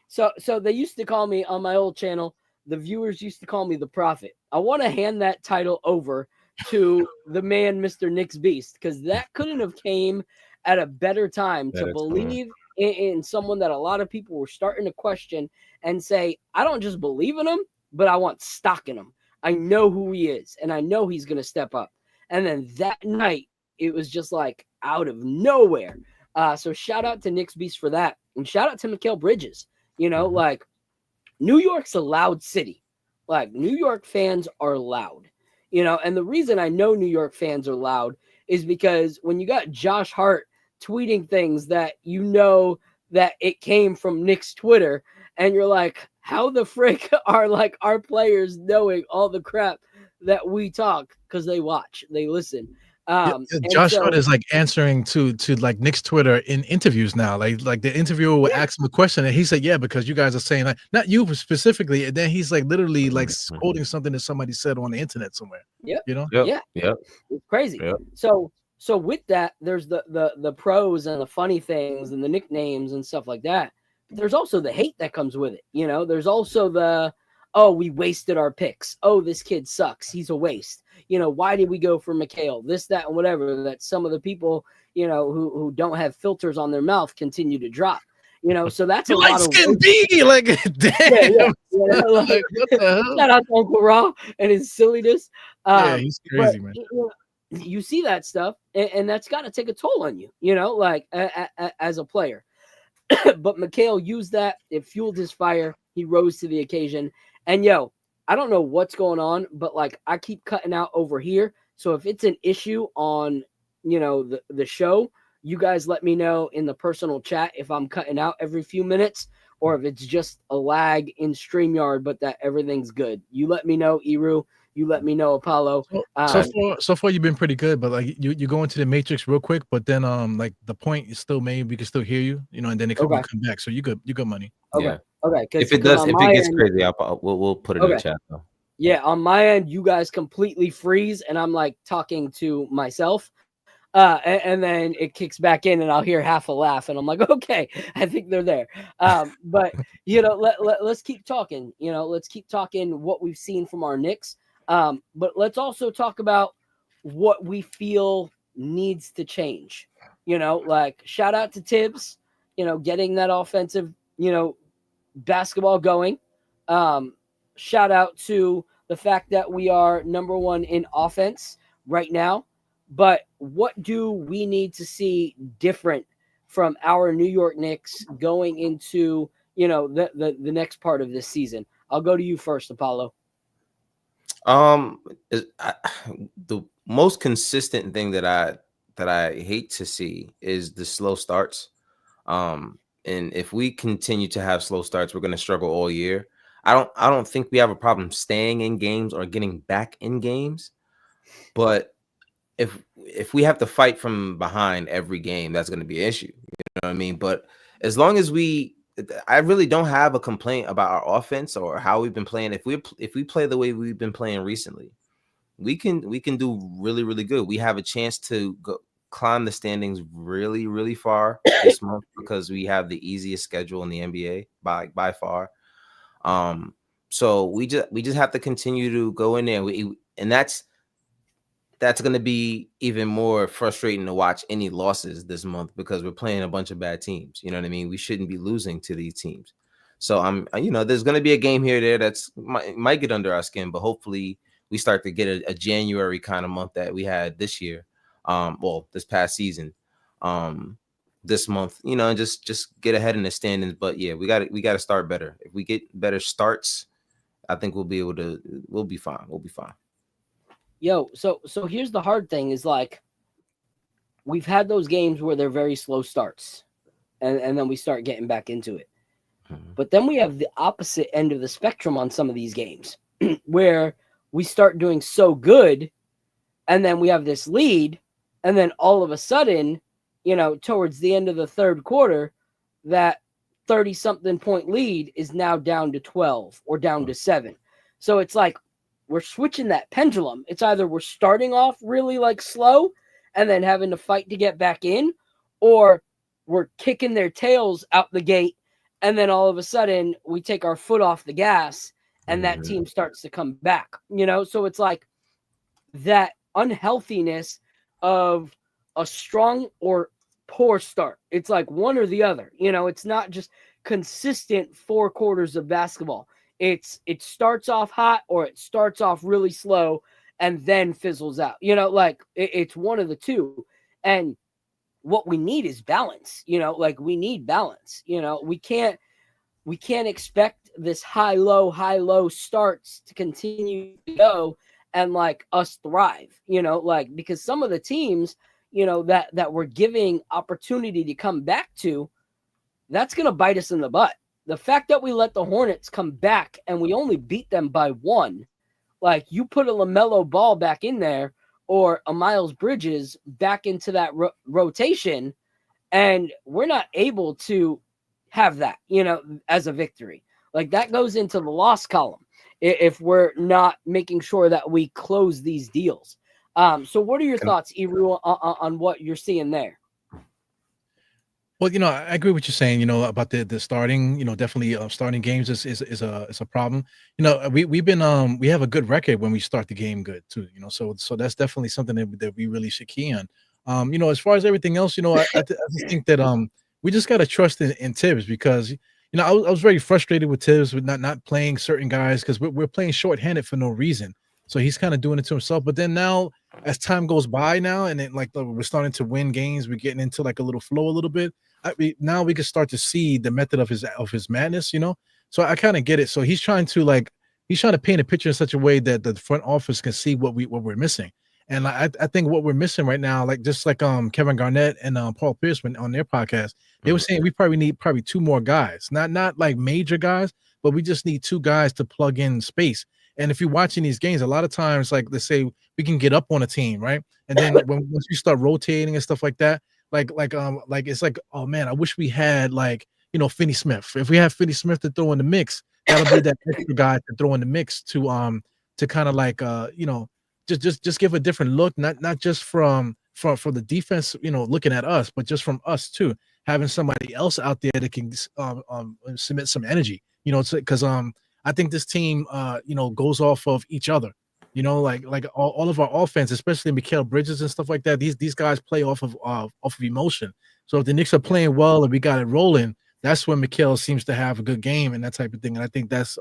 So they used to call me on my old channel, the viewers used to call me the prophet. I want to hand that title over to the man, Mr. Knicks Beast, because that couldn't have came at a better time to believe in someone that a lot of people were starting to question and say, I don't just believe in him, but I want stock in him. I know who he is, and I know he's going to step up. And then that night, it was just like out of nowhere. So shout out to Knicks Beast for that. And shout out to Mikal Bridges. Like New York's a loud city. Like New York fans are loud. And the reason I know New York fans are loud is because when you got Josh Hart tweeting things that that it came from Knicks Twitter, and you're like, how the frick are like our players knowing all the crap that we talk? Because they watch, they listen. Josh Hart is like answering to like Knicks Twitter in interviews now. Like the interviewer would ask him a question, and he said, "Yeah, because you guys are saying like not you specifically." And then he's like literally like quoting something that somebody said on the internet somewhere. Yeah, it's crazy. Yep. So with that, there's the pros and the funny things and the nicknames and stuff like that. But there's also the hate that comes with it. There's also the, oh, we wasted our picks. Oh, this kid sucks. He's a waste. Why did we go for Mikal? This, that, and whatever, that some of the people, who don't have filters on their mouth continue to drop. So that's a lot of B, like, damn. Yeah. Like, what the hell? Shout out to Uncle Raw and his silliness. Yeah, he's crazy, man. You see that stuff, and that's got to take a toll on you, like as a player. But Mikal used that. It fueled his fire. He rose to the occasion. And I don't know what's going on, but like I keep cutting out over here. So if it's an issue on, the show, you guys let me know in the personal chat if I'm cutting out every few minutes or if it's just a lag in StreamYard, but that everything's good. You let me know, Eru. You let me know, Apollo. So far you've been pretty good, but like you go into the matrix real quick, but then like the point is still made. We can still hear you, and then it could come back. So you good money. Okay. Yeah. Okay. If it gets crazy, we'll put it in the chat though. Yeah, on my end, you guys completely freeze, and I'm like talking to myself. And then it kicks back in, and I'll hear half a laugh, and I'm like, okay, I think they're there. But let's keep talking. Let's keep talking what we've seen from our Knicks. But let's also talk about what we feel needs to change. Like shout out to Tibbs, getting that offensive, basketball going. Shout out to the fact that we are number one in offense right now. But what do we need to see different from our New York Knicks going into, the next part of this season? I'll go to you first, Apollo. Um, the most consistent thing that I hate to see is the slow starts. And if we continue to have slow starts, we're going to struggle all year. I don't think we have a problem staying in games or getting back in games, but if we have to fight from behind every game, that's going to be an issue. You know what I mean? But as long as I really don't have a complaint about our offense or how we've been playing. If we play the way we've been playing recently, we can do really, really good. We have a chance to climb the standings really, really far this month because we have the easiest schedule in the NBA by far. So we just have to continue to go in there. And that's going to be even more frustrating to watch any losses this month because we're playing a bunch of bad teams. You know what I mean? We shouldn't be losing to these teams. So there's going to be a game here or there that's might get under our skin, but hopefully we start to get a January kind of month that we had this year. This past season. This month, and just get ahead in the standings. But yeah, we got to start better. If we get better starts, I think we'll be fine. We'll be fine. Yo, so here's the hard thing is like we've had those games where they're very slow starts and then we start getting back into it. Mm-hmm. But then we have the opposite end of the spectrum on some of these games where we start doing so good and then we have this lead and then all of a sudden, towards the end of the third quarter, that 30-something point lead is now down to 12 or down to 7. So it's like we're switching that pendulum. It's either we're starting off really like slow and then having to fight to get back in, or we're kicking their tails out the gate and then all of a sudden we take our foot off the gas and that team starts to come back, So it's like that unhealthiness of a strong or poor start. It's like one or the other, it's not just consistent 4 quarters of basketball. It starts off hot or it starts off really slow and then fizzles out. It's one of the two. And what we need is balance. We need balance. We can't expect this high low starts to continue to go and like us thrive. Because some of the teams, that we're giving opportunity to come back to, that's going to bite us in the butt. The fact that we let the Hornets come back and we only beat them by 1, like you put a LaMelo Ball back in there or a Miles Bridges back into that rotation, and we're not able to have that, as a victory. Like that goes into the loss column if we're not making sure that we close these deals. So what are your thoughts, Iru, on what you're seeing there? Well, I agree with you saying, about the starting, definitely starting games is a problem. We have a good record when we start the game good too, so that's definitely something that we really should key on. As far as everything else, I just think that we just got to trust in Tibbs because, I was very frustrated with Tibbs with not playing certain guys because we're playing shorthanded for no reason. So he's kind of doing it to himself. But then now, as time goes by now, and then we're starting to win games, we're getting into like a little flow a little bit. Now we can start to see the method of his madness, So I kind of get it. So he's trying to paint a picture in such a way that the front office can see what we're missing. And I think what we're missing right now, just like Kevin Garnett and Paul Pierce on their podcast, they were saying we probably need 2 more guys, not like major guys, but we just need 2 guys to plug in space. And if you're watching these games, a lot of times, like let's say we can get up on a team, right? And then once we start rotating and stuff like that, like it's like, oh man, I wish we had Finney Smith. If we have Finney Smith to throw in the mix, that'll be that extra guy to throw in the mix to kind of just give a different look, not just for the defense, looking at us, but just from us too, having somebody else out there that can submit some energy, because I think this team, goes off of each other, like all of our offense, especially Mikal Bridges and stuff like that. These guys play off of emotion. So if the Knicks are playing well and we got it rolling, that's when Mikal seems to have a good game and that type of thing. And I think that's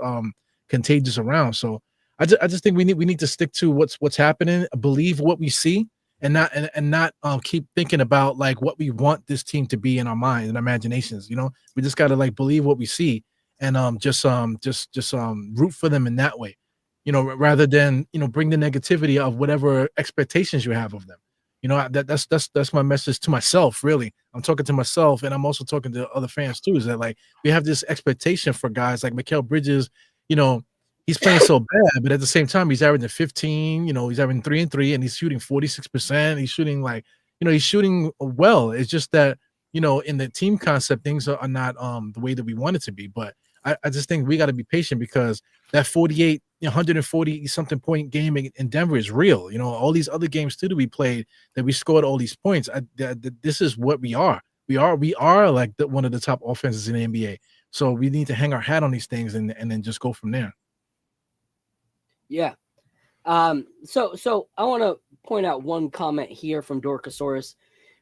contagious around. So I just think we need to stick to what's happening, believe what we see, and not keep thinking about like what we want this team to be in our minds and imaginations. We just gotta believe what we see and just root for them in that way. rather than, bring the negativity of whatever expectations you have of them. That's my message to myself, really. I'm talking to myself, and I'm also talking to other fans too, is that like we have this expectation for guys like Mikal Bridges, he's playing so bad, but at the same time, he's averaging 15, he's averaging 3 and 3, and he's shooting 46%. He's shooting like, he's shooting well. It's just that, in the team concept, things are not the way that we want it to be. But I just think we got to be patient because that 48, 140 something point game in Denver is real. All these other games too that we played that we scored all these points. This is what we are. We are like one of the top offenses in the NBA. So we need to hang our hat on these things and then just go from there. Yeah. So I want to point out one comment here from Dorkosaurus.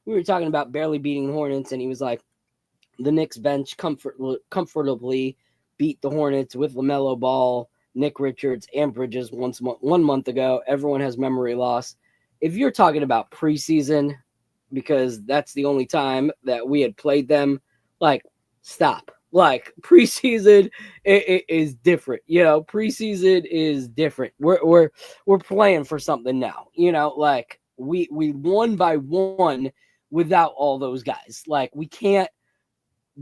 We were talking about barely beating the Hornets, and he was like, the Knicks bench comfortably beat the Hornets with LaMelo Ball, Nick Richards, and Bridges 1 month ago. Everyone has memory loss. If you're talking about preseason, because that's the only time that we had played them, like, stop. Like, preseason is different. Preseason is different. We're playing for something now. Like we won by one without all those guys. Like, we can't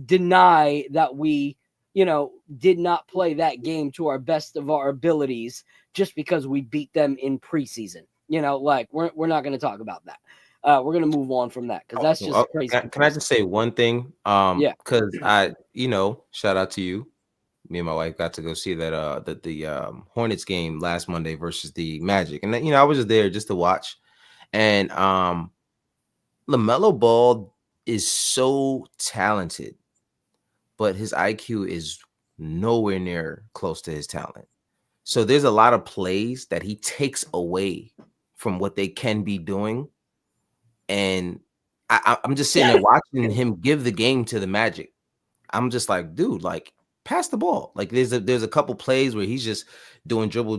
deny that we, did not play that game to our best of our abilities just because we beat them in preseason. Like we're not going to talk about that. We're going to move on from that because that's just crazy. Can I just say one thing? Yeah. Because shout out to you. Me and my wife got to go see that the Hornets game last Monday versus the Magic, and I was just there just to watch. And LaMelo Ball is so talented, but his IQ is nowhere near close to his talent. So there's a lot of plays that he takes away from what they can be doing. And I'm just sitting there watching him give the game to the Magic. I'm just like, dude, like, pass the ball. Like, there's a couple plays where he's just doing dribble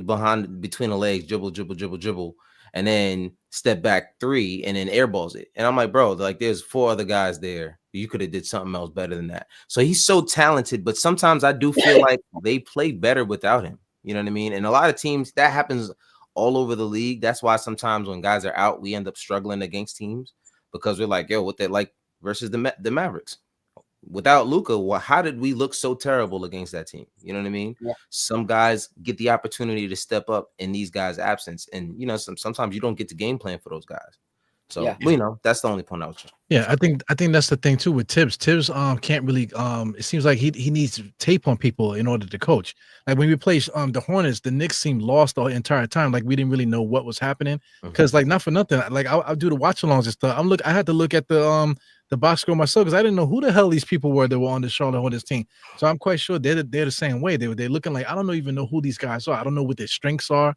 between the legs, dribble, and then step back 3 and then airballs it. And I'm like, bro, like, there's 4 other guys there. You could have did something else better than that. So he's so talented, but sometimes I do feel like they play better without him. You know what I mean? And a lot of teams, that happens all over the league. That's why sometimes when guys are out, we end up struggling against teams because we're like, yo, what they like versus the Mavericks. Without Luka, how did we look so terrible against that team? You know what I mean? Yeah. Some guys get the opportunity to step up in these guys' absence. And, sometimes you don't get the game plan for those guys. So, that's the only point I was trying. Yeah, I think that's the thing too with Tibbs. Tibbs can't really it seems like he needs tape on people in order to coach. Like when we played the Hornets, the Knicks seemed lost the entire time. Like we didn't really know what was happening. Because like not for nothing, like I'll do the watch alongs and stuff. I had to look at the box score myself because I didn't know who the hell these people were that were on the Charlotte Hornets team. So I'm quite sure they're the same way. They're looking like I don't even know who these guys are. I don't know what their strengths are.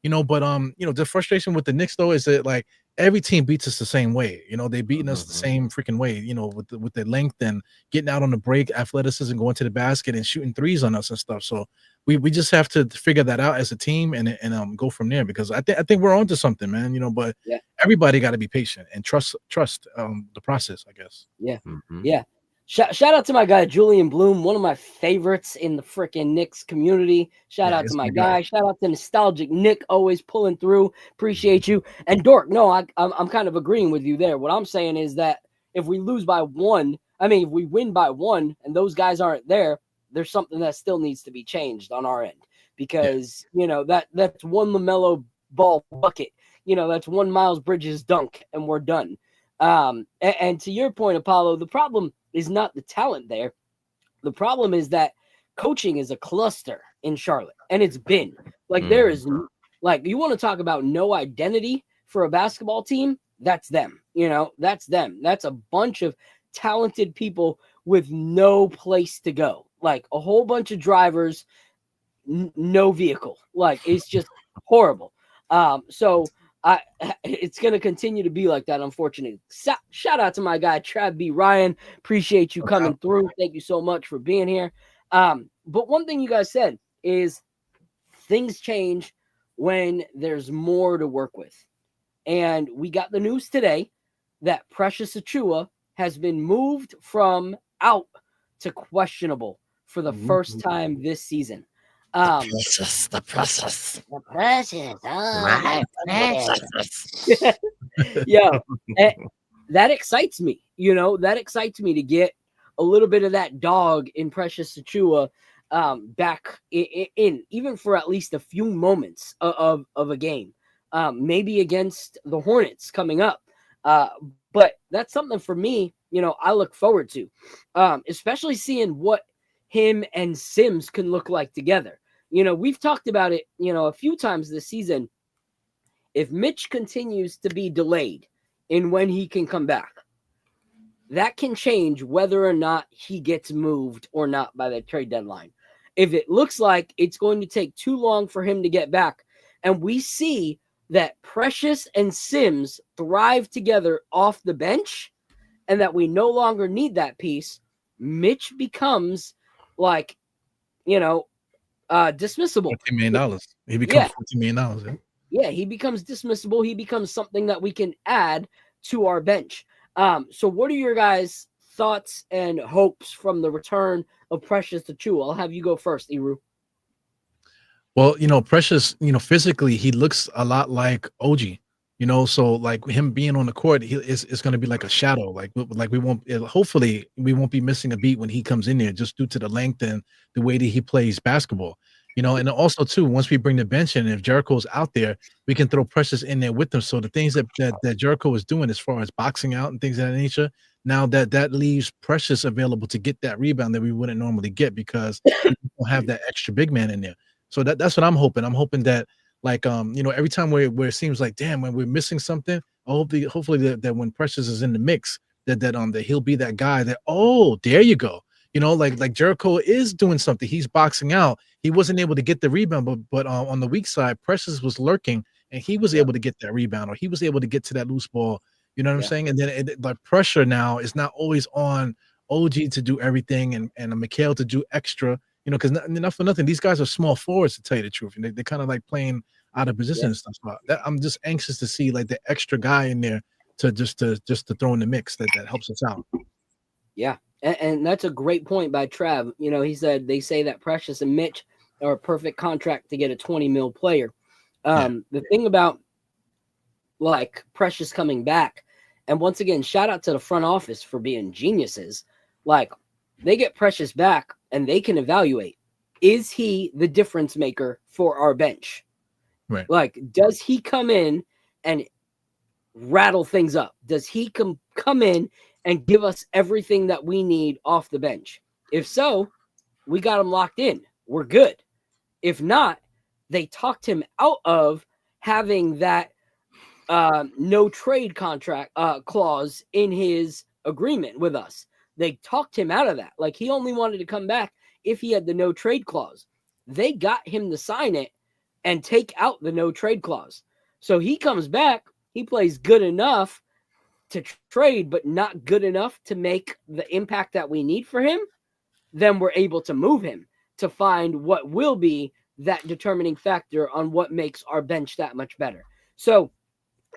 But the frustration with the Knicks though is that like every team beats us the same way. They beating us the same freaking way, with the length and getting out on the break, athleticism, going to the basket and shooting threes on us and stuff. So we just have to figure that out as a team and go from there because I think we're onto something, man. But everybody got to be patient and trust the process, I guess. Yeah. Yeah. Shout out to my guy, Julian Bloom, one of my favorites in the freaking Knicks community. Shout out to my guy. Shout out to Nostalgic Nick, always pulling through. Appreciate you. And Dork, no, I'm kind of agreeing with you there. What I'm saying is that if we lose by 1, if we win by 1 and those guys aren't there, there's something that still needs to be changed on our end because, that's one LaMelo Ball bucket. That's one Miles Bridges dunk and we're done. And to your point, Apollo, the problem is not the talent there. The problem is that coaching is a cluster in Charlotte, and it's been like there is like you want to talk about no identity for a basketball team. That's them. That's them. That's a bunch of talented people with no place to go. Like a whole bunch of drivers, no vehicle. Like it's just horrible. So it's going to continue to be like that, unfortunately. Shout out to my guy, Trav B. Ryan. Appreciate you coming through. Thank you so much for being here. But one thing you guys said is things change when there's more to work with. And we got the news today that Precious Achiuwa has been moved from out to questionable for the first time this season. The precious. Oh, my precious. Yo, that excites me. That excites me to get a little bit of that dog in Precious Achiuwa back in, even for at least a few moments of a game, maybe against the Hornets coming up. But that's something for me, I look forward to, especially seeing what him and Sims can look like together. We've talked about it, a few times this season. If Mitch continues to be delayed in when he can come back, that can change whether or not he gets moved or not by the trade deadline. If it looks like it's going to take too long for him to get back, and we see that Precious and Sims thrive together off the bench, and that we no longer need that piece, Mitch becomes like, dismissible. $14 million. He becomes $14 million. Yeah. Yeah, he becomes dismissible. He becomes something that we can add to our bench. So what are your guys' thoughts and hopes from the return of Precious Achiuwa? I'll have you go first, Iru. Well, Precious, physically he looks a lot like OG. So like him being on the court, it's going to be like a shadow. Like we won't. Hopefully, we won't be missing a beat when he comes in there, just due to the length and the way that he plays basketball. And also too, once we bring the bench in, if Jericho's out there, we can throw Precious in there with them. So the things that Jericho is doing as far as boxing out and things of that nature, now that leaves Precious available to get that rebound that we wouldn't normally get, because we don't have that extra big man in there. So that's what I'm hoping. I'm hoping that, like, every time where it seems like, damn, when we're missing something, hopefully that when Precious is in the mix, that he'll be that guy that, oh, there you go. Like Jericho is doing something. He's boxing out. He wasn't able to get the rebound, but on the weak side, Precious was lurking, and he was able to get that rebound, or he was able to get to that loose ball. You know what I'm saying? And then the pressure now is not always on OG to do everything and Mikal to do extra. Because not for nothing, these guys are small forwards, to tell you the truth, and they're kind of like playing out of position and stuff. So I'm just anxious to see like the extra guy in there to just to throw in the mix that helps us out. Yeah. And that's a great point by Trav. He said they say that Precious and Mitch are a perfect contract to get a 20 mil player. The thing about like Precious coming back, and once again, shout out to the front office for being geniuses. Like, they get Precious back and they can evaluate, is he the difference maker for our bench? Right. Like, does he come in and rattle things up? Does he come in and give us everything that we need off the bench? If so, we got him locked in. We're good. If not, they talked him out of having that no trade contract clause in his agreement with us. They talked him out of that. Like, he only wanted to come back if he had the no trade clause. They got him to sign it and take out the no trade clause. So he comes back, he plays good enough to trade, but not good enough to make the impact that we need for him. Then we're able to move him to find what will be that determining factor on what makes our bench that much better. So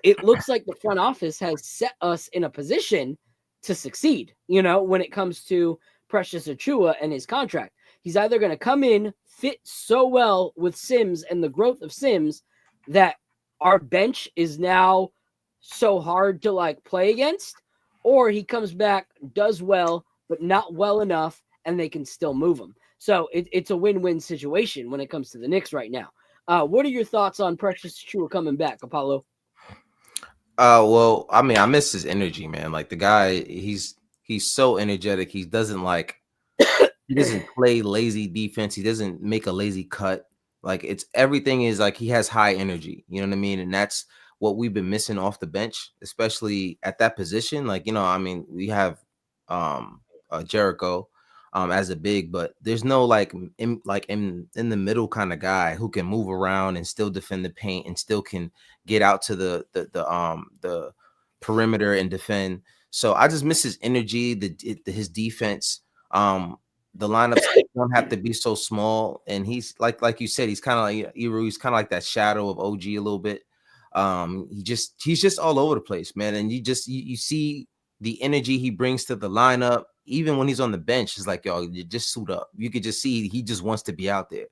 it looks like the front office has set us in a position to succeed, when it comes to Precious Achiuwa and his contract. He's either going to come in, fit so well with Sims and the growth of Sims that our bench is now so hard to like play against, or he comes back, does well, but not well enough, and they can still move him. So it's a win-win situation when it comes to the Knicks right now. What are your thoughts on Precious Achiuwa coming back, Apollo? Well, I mean, I miss his energy, man. Like, the guy, he's so energetic. He doesn't play lazy defense. He doesn't make a lazy cut. Like, everything is like, he has high energy. You know what I mean? And that's what we've been missing off the bench, especially at that position. Like, I mean, we have Jericho as a big, but there's no in the middle kind of guy who can move around and still defend the paint and still can get out to the perimeter and defend. So I just miss his energy, his defense. The lineups don't have to be so small, and he's like you said, he's kind of like Iru. He's kind of like that shadow of OG a little bit. He's just all over the place, man. And you see the energy he brings to the lineup. Even when he's on the bench, it's like, yo, you just suit up. You could just see he just wants to be out there.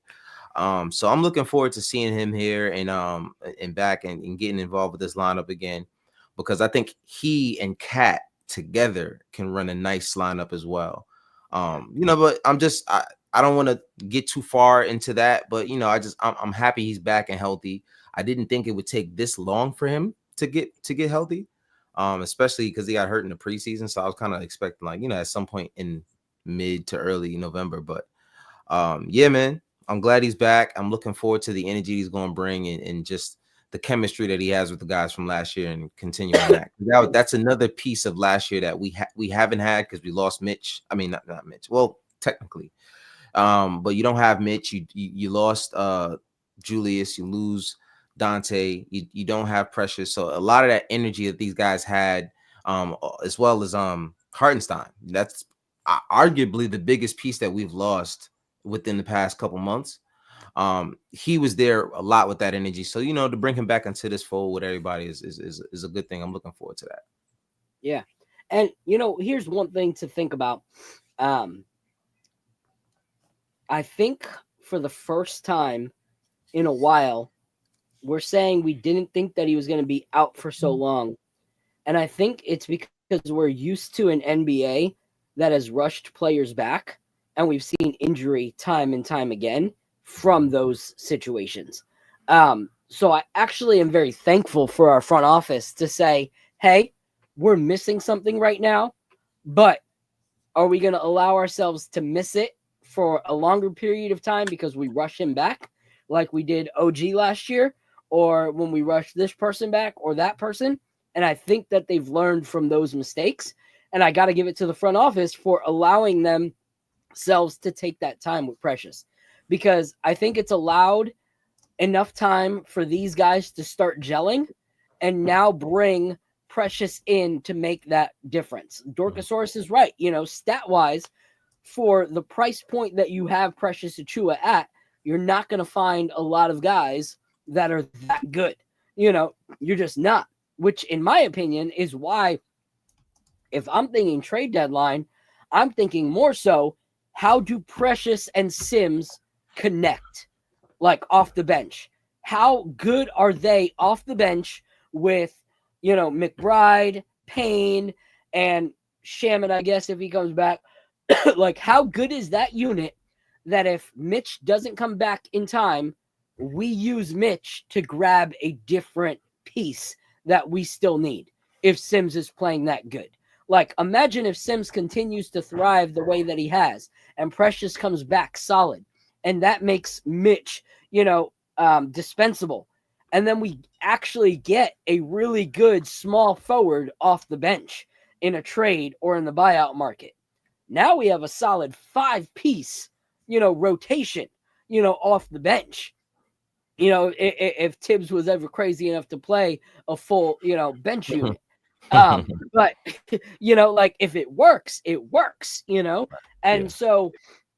So I'm looking forward to seeing him here and back and getting involved with this lineup again, because I think he and Cat together can run a nice lineup as well. But I don't want to get too far into that, but I'm happy he's back and healthy. I didn't think it would take this long for him to get healthy, especially because he got hurt in the preseason. So I was kind of expecting at some point in mid to early November. But yeah, man, I'm glad he's back. I'm looking forward to the energy he's going to bring and just the chemistry that he has with the guys from last year and continuing that. That's another piece of last year that we haven't had because we lost Mitch. I mean, not Mitch. Well, technically. But you don't have Mitch. You lost Julius. You lose Dante. You don't have Precious. So a lot of that energy that these guys had, as well as Hartenstein. That's arguably the biggest piece that we've lost within the past couple months. He was there a lot with that energy. So to bring him back into this fold with everybody is a good thing. I'm looking forward to that. Yeah, and here's one thing to think about. I think for the first time in a while, we're saying we didn't think that he was going to be out for so long. And I think it's because we're used to an NBA that has rushed players back, and we've seen injury time and time again from those situations. So I actually am very thankful for our front office to say, hey, we're missing something right now, but are we going to allow ourselves to miss it for a longer period of time because we rush him back like we did OG last year, or when we rush this person back or that person? And I think that they've learned from those mistakes. And I got to give it to the front office for allowing themselves to take that time with Precious, because I think it's allowed enough time for these guys to start gelling and now bring Precious in to make that difference. Dorkasaurus is right. Stat-wise, for the price point that you have Precious Achiuwa at, you're not going to find a lot of guys that are that good. You're just not, which in my opinion is why, if I'm thinking trade deadline, I'm thinking more so, how do Precious and Sims connect, like off the bench? How good are they off the bench with, McBride, Payne, and Shaman, I guess, if he comes back? Like, how good is that unit that if Mitch doesn't come back in time, we use Mitch to grab a different piece that we still need if Sims is playing that good? Like, imagine if Sims continues to thrive the way that he has and Precious comes back solid, and that makes Mitch, dispensable. And then we actually get a really good small forward off the bench in a trade or in the buyout market. Now we have a solid 5-piece, rotation, off the bench. If Tibbs was ever crazy enough to play a full, bench unit. But, like, if it works, it works, And Yeah.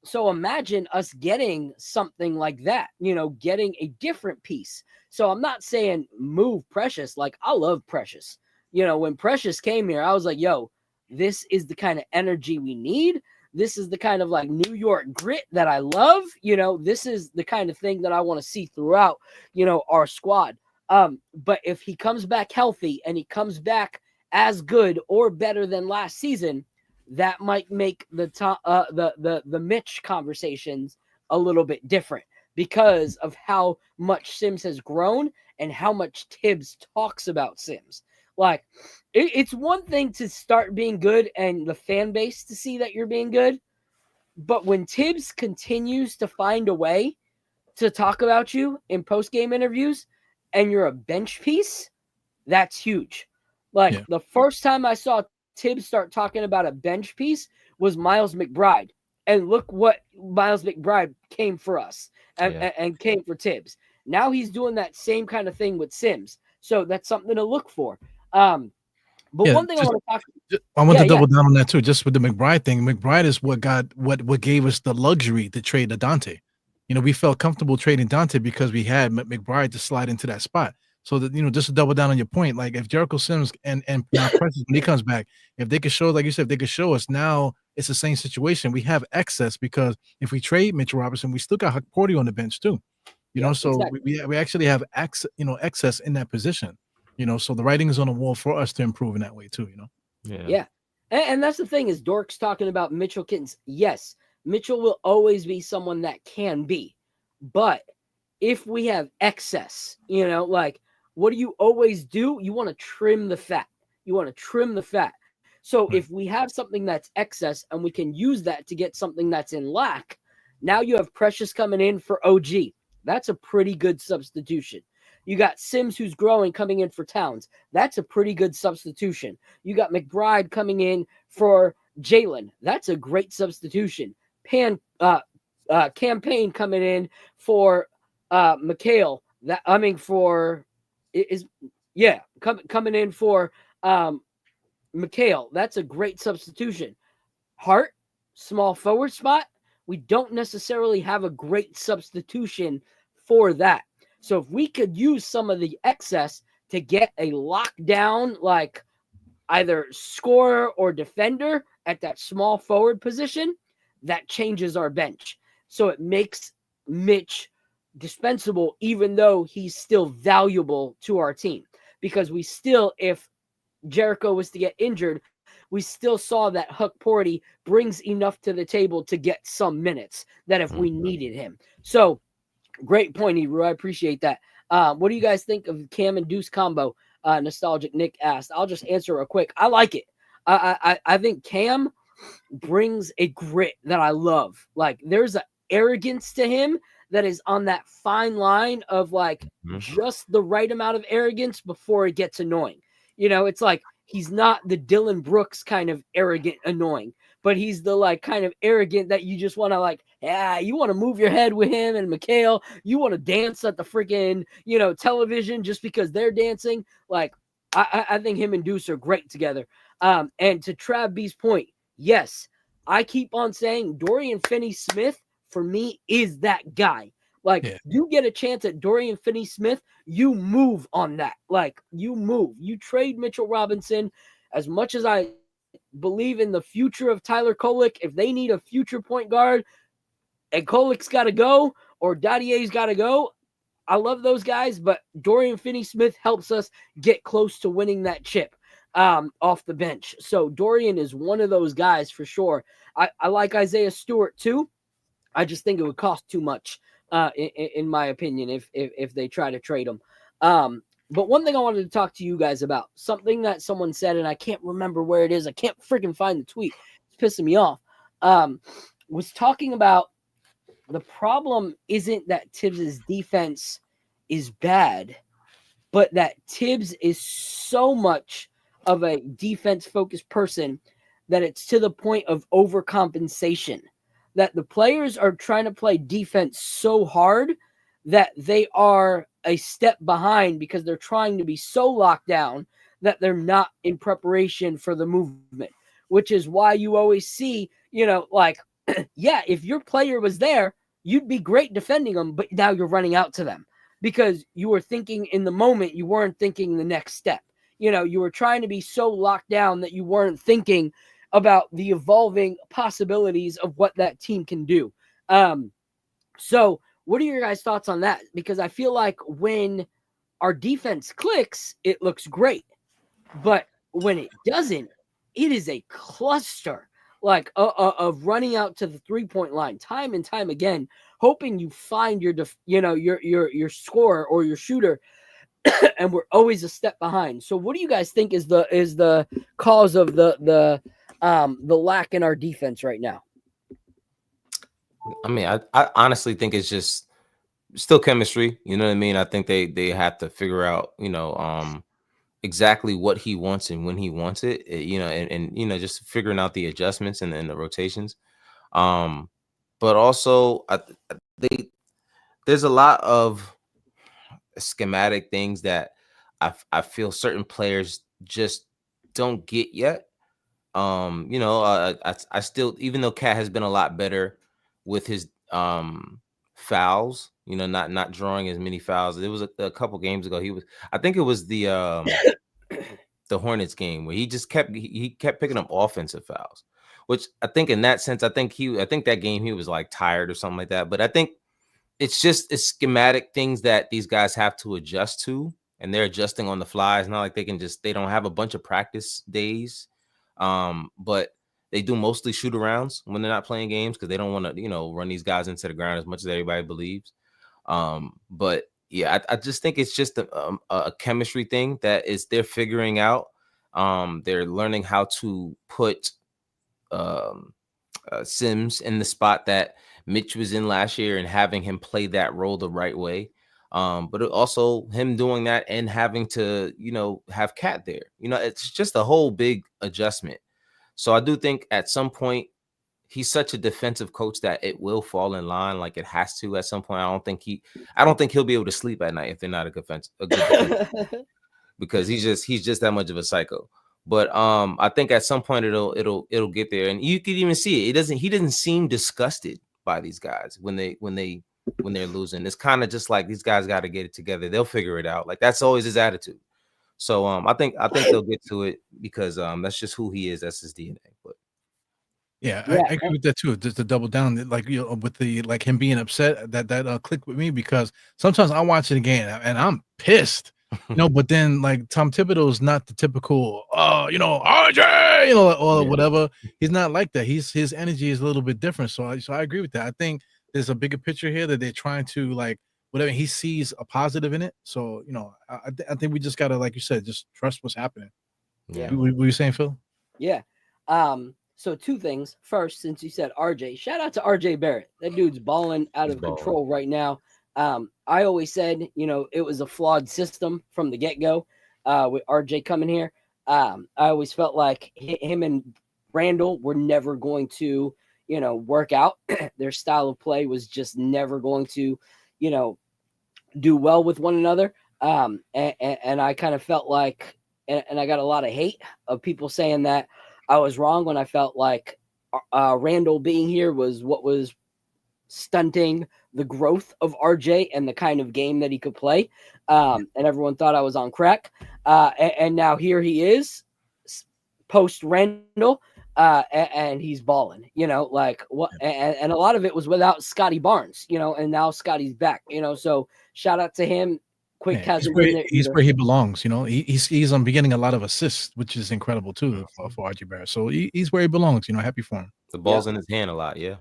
so imagine us getting something like that, getting a different piece. So I'm not saying move Precious. Like, I love Precious. When Precious came here, I was like, yo, this is the kind of energy we need. This is the kind of like New York grit that I love. This is the kind of thing that I want to see throughout, our squad. But if he comes back healthy and he comes back as good or better than last season, that might make the Mitch conversations a little bit different because of how much Sims has grown and how much Tibbs talks about Sims. Like, it's one thing to start being good and the fan base to see that you're being good, but when Tibbs continues to find a way to talk about you in post-game interviews and you're a bench piece, that's huge. Like, the first time I saw Tibbs start talking about a bench piece was Miles McBride. And look what Miles McBride came for us and came for Tibbs. Now he's doing that same kind of thing with Sims. So that's something to look for. But one thing I want to double down on that too, just with the McBride thing. McBride is what gave us the luxury to trade the Dante. We felt comfortable trading Dante because we had McBride to slide into that spot. So that, just to double down on your point, like if Jericho Sims and now Precious, when he comes back, if they could show, like you said, if they could show us now, it's the same situation. We have excess because if we trade Mitchell Robinson, we still got Huck Porty on the bench too. You know, so we actually have excess in that position. You know, so the writing is on the wall for us to improve in that way too. You know. Yeah. And that's the thing is Dork's talking about Mitchell Kittens. Yes, Mitchell will always be someone that can be. But if we have excess, you know, like what do you always do? You want to trim the fat. You want to trim the fat. So if we have something that's excess and we can use that to get something that's in lack, now you have Precious coming in for OG. That's a pretty good substitution. You got Sims who's growing coming in for Towns. That's a pretty good substitution. You got McBride coming in for Jalen. That's a great substitution. Campaign coming in for Mikal. Coming in for Mikal. That's a great substitution. Hart, small forward spot. We don't necessarily have a great substitution for that. So if we could use some of the excess to get a lockdown, like either scorer or defender at that small forward position, that changes our bench. So it makes Mitch dispensable, even though he's still valuable to our team. Because we still, if Jericho was to get injured, we still saw that Huck Porty brings enough to the table to get some minutes that if we needed him. So great point, Ebru. I appreciate that. What do you guys think of Cam and Deuce combo? Nostalgic Nick asked. I'll just answer real quick. I like it. I think Cam brings a grit that I love. Like there's an arrogance to him that is on that fine line of like just the right amount of arrogance before it gets annoying. You know, it's like he's not the Dylan Brooks kind of arrogant annoying, but he's the like kind of arrogant that you just want to like, you want to move your head with him and Mikal. You want to dance at the freaking, television just because they're dancing. Like, I think him and Deuce are great together. And to Trav B's point, yes, I keep on saying Dorian Finney-Smith for me is that guy. Like, you get a chance at Dorian Finney-Smith, you move on that. Like, you move. You trade Mitchell Robinson. As much as I believe in the future of Tyler Kolek, if they need a future point guard and Kolek's got to go or Dadier's got to go, I love those guys, but Dorian Finney-Smith helps us get close to winning that chip off the bench. So Dorian is one of those guys for sure. I like Isaiah Stewart too. I just think it would cost too much. In my opinion, if they try to trade him. But one thing I wanted to talk to you guys about, something that someone said, and I can't remember where it is. I can't freaking find the tweet. It's pissing me off. Was talking about the problem isn't that Tibbs's defense is bad, but that Tibbs is so much of a defense-focused person that it's to the point of overcompensation. That the players are trying to play defense so hard that they are a step behind because they're trying to be so locked down that they're not in preparation for the movement, which is why you always see, if your player was there, you'd be great defending them, but now you're running out to them because you were thinking in the moment, you weren't thinking the next step. You were trying to be so locked down that you weren't thinking about the evolving possibilities of what that team can do. So what are your guys' thoughts on that? Because I feel like when our defense clicks, it looks great. But when it doesn't, it is a cluster of running out to the 3-point line time and time again, hoping you find your scorer or your shooter, and we're always a step behind. So what do you guys think is the cause of the lack in our defense right now? I mean, I honestly think it's just still chemistry. You know what I mean? I think they have to figure out, exactly what he wants and when he wants it, and just figuring out the adjustments and the rotations. But also there's a lot of schematic things that I feel certain players just don't get yet. I still, even though Cat has been a lot better with his fouls, not drawing as many fouls. It was a couple games ago. I think it was the Hornets game where he kept picking up offensive fouls, which I think in that sense, I think that game he was like tired or something like that. But I think it's schematic things that these guys have to adjust to, and they're adjusting on the fly. It's not like they don't have a bunch of practice days, but they do mostly shoot arounds when they're not playing games because they don't want to, run these guys into the ground as much as everybody believes. But yeah, I just think it's just a chemistry thing that they're figuring out. They're learning how to put Sims in the spot that Mitch was in last year and having him play that role the right way. But also him doing that and having to, have Cat there. It's just a whole big adjustment. So I do think at some point he's such a defensive coach that it will fall in line like it has to at some point. I don't think he'll be able to sleep at night if they're not a good defense because he's just that much of a psycho. But I think at some point it'll get there, and you could even see it. He doesn't seem disgusted by these guys when they're losing. It's kind of just like these guys got to get it together. They'll figure it out. Like that's always his attitude. So I think they'll get to it because that's just who he is. That's his DNA. But yeah, I agree with that too. Just to double down, like with the like him being upset, that clicked with me because sometimes I watch it again and I'm pissed. But then like Tom Thibodeau is not the typical, RJ, or whatever. He's not like that. His energy is a little bit different. So I agree with that. I think there's a bigger picture here that they're trying to like whatever he sees a positive in it. So I think we just gotta, like you said, just trust what's happening. Yeah. What were you saying, Phil? Yeah. So two things. First, since you said RJ, shout out to RJ Barrett. That dude's balling out of control right now. I always said, it was a flawed system from the get-go with RJ coming here. I always felt like him and Randall were never going to, work out. Their style of play was just never going to, do well with one another. And I kind of felt like, and I got a lot of hate of people saying that I was wrong when I felt like Randall being here was what was stunting the growth of RJ and the kind of game that he could play. And everyone thought I was on crack. And now here he is post Randall, and he's balling, like what, and a lot of it was without Scotty Barnes, and now Scotty's back, so shout out to him. Quick hasn't been there he's where he belongs, he's beginning a lot of assists, which is incredible too for RJ Barrett. So he's where he belongs, happy for him. The ball's in his hand a lot. Yeah.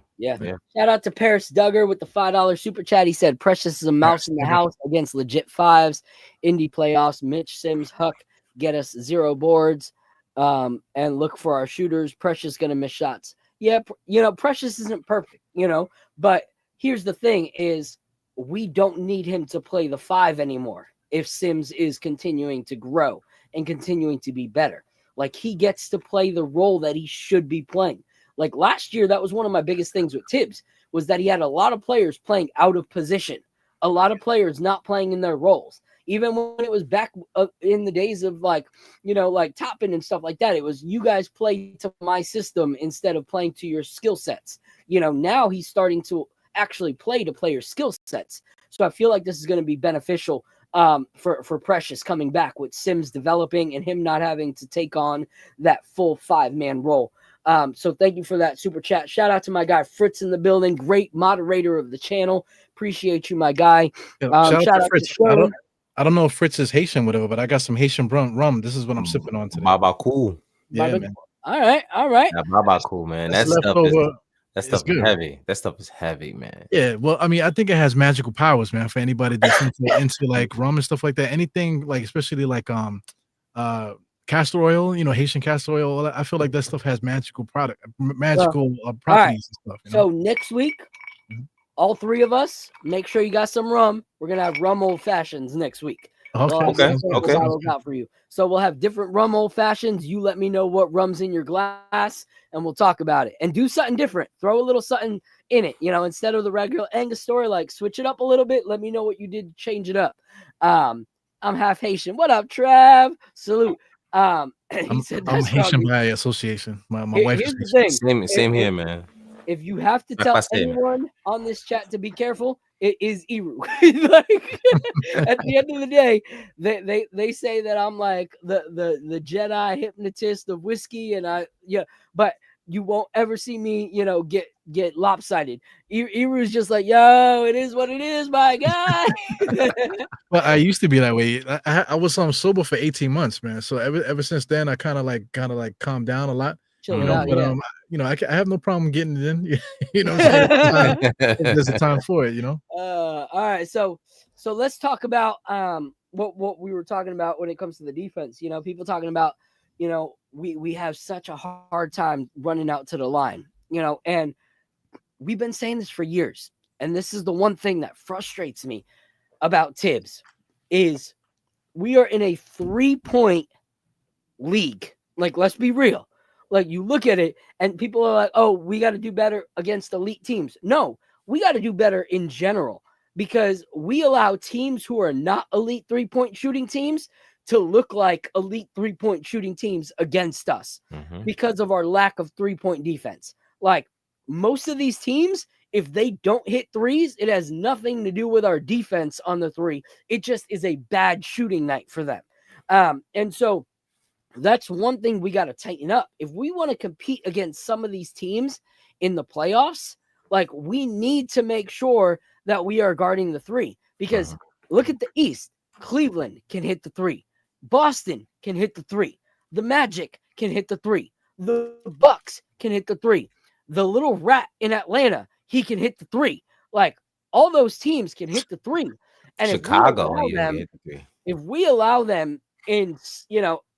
Shout out to Paris Duggar with the $5 super chat. He said Precious is a mouse in the house against legit fives. Indie playoffs. Mitch Sims, Huck get us 0 boards. And look for our shooters. Precious gonna miss shots. Yeah, Precious isn't perfect, but here's the thing is we don't need him to play the 5 anymore if Sims is continuing to grow and continuing to be better. Like he gets to play the role that he should be playing. Like last year, that was one of my biggest things with Tibbs was that he had a lot of players playing out of position, a lot of players not playing in their roles. Even when it was back in the days of like Toppin and stuff like that, it was you guys play to my system instead of playing to your skill sets. Now he's starting to actually play to players' skill sets. So I feel like this is going to be beneficial for Precious coming back with Sims developing and him not having to take on that full 5-man role. So thank you for that super chat. Shout out to my guy Fritz in the building. Great moderator of the channel. Appreciate you, my guy. Shout out to Fritz. I don't know if Fritz is Haitian, whatever, but I got some Haitian rum. This is what I'm sipping on today. Baba cool. Yeah, man. All right. Yeah, Baba cool, man. That stuff is heavy. That stuff is heavy, man. Yeah, well, I mean, I think it has magical powers, man. For anybody that's into like rum and stuff like that, anything like especially like castor oil, Haitian castor oil. I feel like that stuff has magical properties and stuff. So next week, all 3 of us, make sure you got some rum. We're gonna have rum old fashions next week. Okay. Out for you. So we'll have different rum old fashions. You let me know what rum's in your glass, and we'll talk about it. And do something different. Throw a little something in it. Instead of the regular Angostura, like switch it up a little bit. Let me know what you did to change it up. I'm half Haitian. What up, Trav? Salute. He said I'm Haitian by association. My wife is Haitian. Same here, man. If you have to tell anyone on this chat to be careful, it is Iru. Like, at the end of the day, they say that I'm like the Jedi hypnotist of whiskey, and but you won't ever see me, get lopsided. Iru's just like, yo, it is what it is, my guy. Well, I used to be that way. I was sober for 18 months, man. So ever since then, I kind of like calmed down a lot. Chill it out, But I have no problem getting it in. What I'm saying? If there's a time for it, All right, so let's talk about what we were talking about when it comes to the defense. People talking about, we have such a hard time running out to the line, and we've been saying this for years. And this is the one thing that frustrates me about Tibbs is we are in a 3-point league. Like, let's be real. Like, you look at it and people are like, oh, we got to do better against elite teams. No, we got to do better in general because we allow teams who are not elite 3-point shooting teams to look like elite 3-point shooting teams against us because of our lack of 3-point defense. Like, most of these teams, if they don't hit threes, it has nothing to do with our defense on the three. It just is a bad shooting night for them. And so that's one thing we got to tighten up. If we want to compete against some of these teams in the playoffs, like, we need to make sure that we are guarding the three because look at the East. Cleveland can hit the three. Boston can hit the three. The Magic can hit the three. The Bucks can hit the three. The little rat in Atlanta, he can hit the three. Like, all those teams can hit the three. And Chicago, if we allow them in,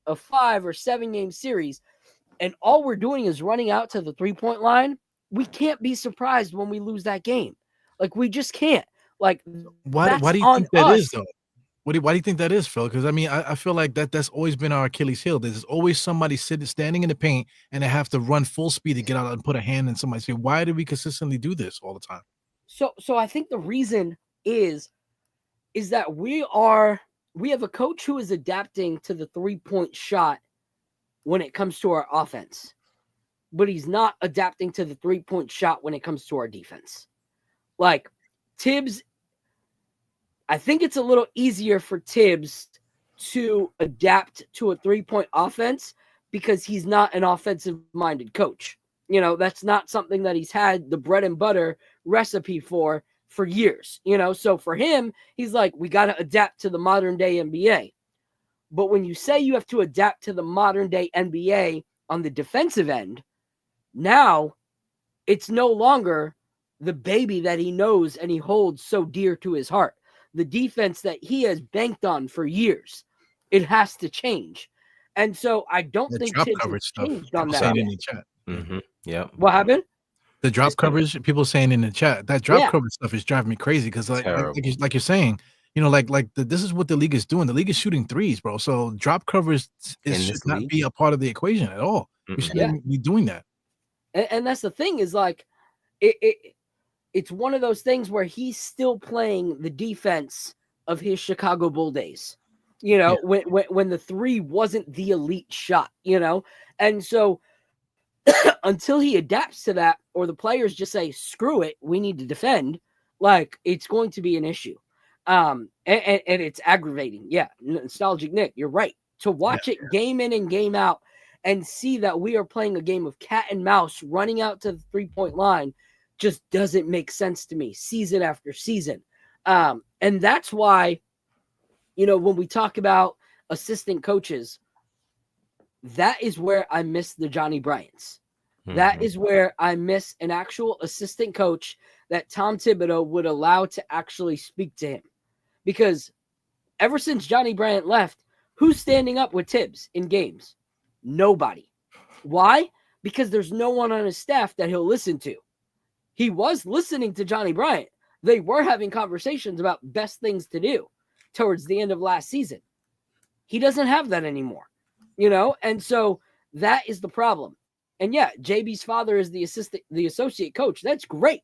a 5 or 7 game series, and all we're doing is running out to the 3-point line, we can't be surprised when we lose that game. Like, we just can't. Like, why do you think that is, though? Why do you think that is, Phil? Because I feel like that's always been our Achilles heel. There's always somebody standing in the paint, and they have to run full speed to get out and put a hand in somebody. Say, why do we consistently do this all the time? So I think the reason is that we have a coach who is adapting to the 3-point shot when it comes to our offense, but he's not adapting to the 3-point shot when it comes to our defense. Like, Tibbs, I think it's a little easier for Tibbs to adapt to a 3-point offense because he's not an offensive-minded coach. That's not something that he's had the bread and butter recipe for years. So for him, he's like, we got to adapt to the modern day NBA. But when you say you have to adapt to the modern day NBA on the defensive end, now it's no longer the baby that he knows and he holds so dear to his heart. The defense that he has banked on for years, it has to change. And so I don't think drop Tibbs coverage has stuff changed on that. in the chat. Yeah. What happened? The drop coverage, people saying in the chat, that drop coverage stuff is driving me crazy because like you're saying, this is what the league is doing. The league is shooting threes, bro. So drop coverage should not be a part of the equation at all. We shouldn't be doing that. And that's the thing is like it's one of those things where he's still playing the defense of his Chicago Bull days, when the three wasn't the elite shot, and so until he adapts to that, or the players just say, screw it, we need to defend, like, it's going to be an issue. And it's aggravating. Yeah. Nostalgic Nick, you're right. To watch it game in and game out and see that we are playing a game of cat and mouse running out to the 3-point line just doesn't make sense to me season after season. And that's why, when we talk about assistant coaches, that is where I miss the Johnny Bryants. That is where I miss an actual assistant coach that Tom Thibodeau would allow to actually speak to him. Because ever since Johnny Bryant left, who's standing up with Tibbs in games? Nobody. Why? Because there's no one on his staff that he'll listen to. He was listening to Johnny Bryant. They were having conversations about best things to do towards the end of last season. He doesn't have that anymore, and so that is the problem. And yeah, JB's father is the associate coach. That's great,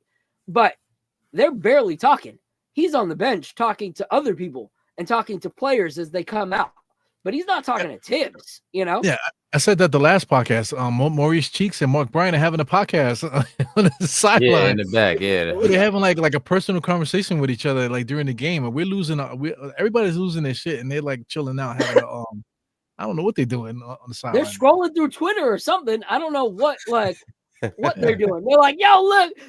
but they're barely talking. He's on the bench talking to other people and talking to players as they come out, but he's not talking to Tibbs, Yeah, I said that the last podcast. Maurice Cheeks and Mark Bryan are having a podcast on the sideline. Yeah, in the back. Yeah, they're having like a personal conversation with each other, like during the game, and we're losing. Everybody's losing their shit, and they're like chilling out, having I don't know what they're doing on the sideline. They're scrolling through Twitter or something. I don't know what. Like, what they're doing. They're like, yo,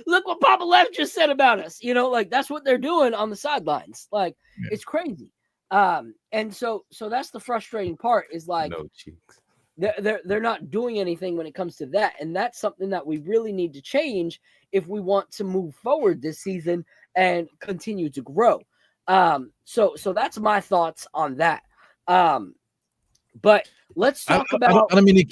look what Papa Left just said about us. You know, like that's what they're doing on the sidelines. Like it's crazy. And so that's the frustrating part is like No cheeks. they're not doing anything when it comes to that. And that's something that we really need to change if we want to move forward this season and continue to grow. So that's my thoughts on that. But let's talk about. I don't mean to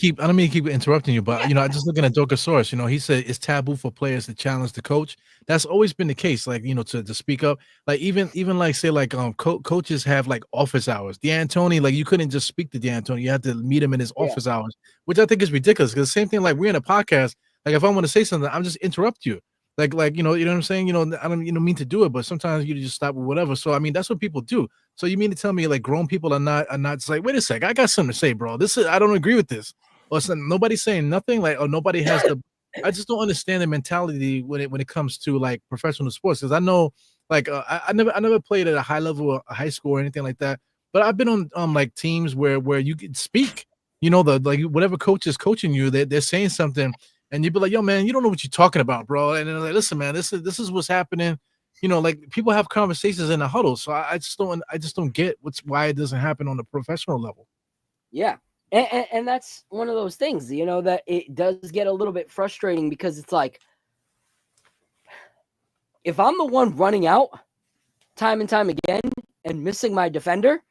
keep interrupting you, but I just looking at Dorkosaurus. He said it's taboo for players to challenge the coach. That's always been the case. Like to speak up. Like even like say like coaches have like office hours. D'Antoni, like you couldn't just speak to D'Antoni. You had to meet him in his office hours, which I think is ridiculous. Because same thing like we're in a podcast. Like if I want to say something, I'm just interrupt you. Like you know what I'm saying? I don't mean to do it, but sometimes you just stop with whatever. So I mean that's what people do. So you mean to tell me like grown people are not just like, wait a sec, I got something to say, bro. I don't agree with this. Or nobody's saying nothing, like, or nobody has the I just don't understand the mentality when it comes to like professional sports. Because I know like I never played at a high level or a high school or anything like that. But I've been on like teams where you can speak, like whatever coach is coaching you, they're saying something. And you'd be like, yo, man, you don't know what you're talking about, bro. And they're like, listen, man, this is what's happening. Like people have conversations in the huddle. So I just don't get why it doesn't happen on the professional level. Yeah. And that's one of those things, that it does get a little bit frustrating because it's like, if I'm the one running out time and time again and missing my defender,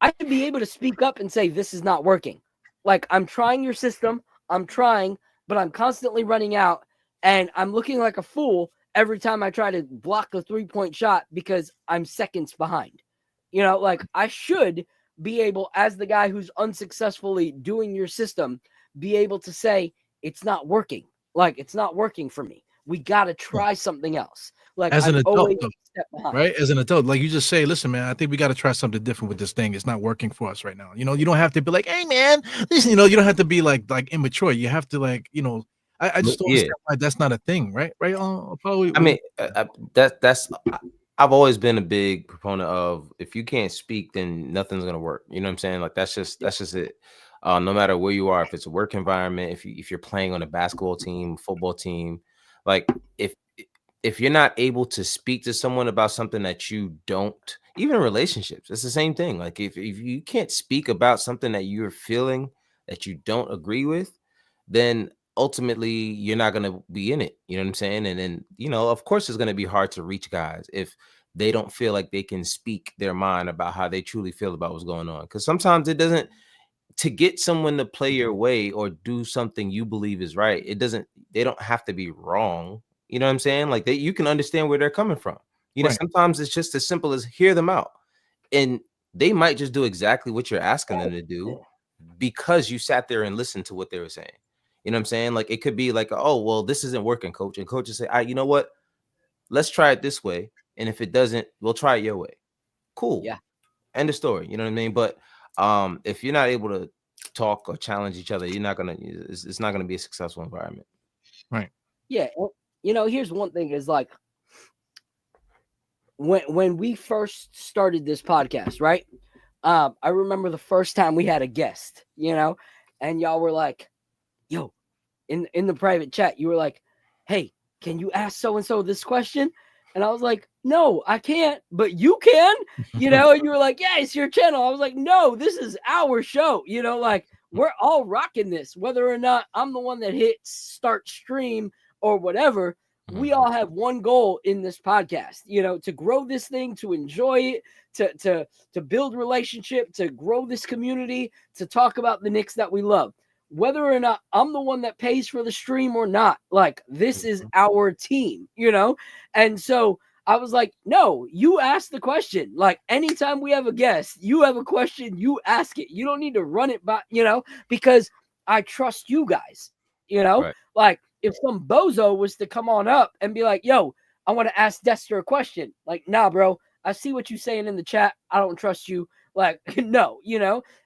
I should be able to speak up and say, this is not working. Like, I'm trying your system. I'm trying, but I'm constantly running out and I'm looking like a fool every time I try to block a 3-point shot because I'm seconds behind. Like I should be able, as the guy who's unsuccessfully doing your system, be able to say, it's not working. Like, it's not working for me. We got to try something else. Like as an adult, right? As an adult, like you just say, listen, man, I think we got to try something different with this thing. It's not working for us right now. You don't have to be like, hey, man, listen, you don't have to be like immature. You have to like, I just don't understand why that's not a thing, right? Right? Probably. I mean, that's. I've always been a big proponent of if you can't speak, then nothing's gonna work. You know what I'm saying? Like that's just it. No matter where you are, if it's a work environment, if you're playing on a basketball team, football team, like if you're not able to speak to someone about something that you don't, even in relationships, it's the same thing. Like if you can't speak about something that you're feeling that you don't agree with, then ultimately you're not going to be in it. You know what I'm saying? And then, of course it's going to be hard to reach guys if they don't feel like they can speak their mind about how they truly feel about what's going on. Because sometimes it doesn't, to get someone to play your way or do something you believe is right, they don't have to be wrong. You know what I'm saying? Like you can understand where they're coming from. Sometimes it's just as simple as hear them out. And they might just do exactly what you're asking them to do because you sat there and listened to what they were saying. You know what I'm saying? Like it could be like, oh, well, this isn't working, coach. And coaches say, you know what? Let's try it this way. And if it doesn't, we'll try it your way. Cool. Yeah. End of story. You know what I mean? But if you're not able to talk or challenge each other, it's not gonna be a successful environment. Right. Yeah. Here's one thing is like when we first started this podcast, right? I remember the first time we had a guest, and y'all were like, yo, in the private chat, you were like, hey, can you ask so-and-so this question? And I was like, no, I can't, but you can, and you were like, yeah, it's your channel. I was like, no, this is our show. Like we're all rocking this, whether or not I'm the one that hits start stream or whatever. We all have one goal in this podcast, to grow this thing, to enjoy it, to build relationship, to grow this community, to talk about the Knicks that we love. Whether or not I'm the one that pays for the stream or not, like this is our team, And so I was like, no, you ask the question. Like anytime we have a guest, you have a question, you ask it. You don't need to run it by, because I trust you guys, Right. Like if some bozo was to come on up and be like, yo, I want to ask Dexter a question. Like, nah, bro, I see what you're saying in the chat. I don't trust you. Like, no,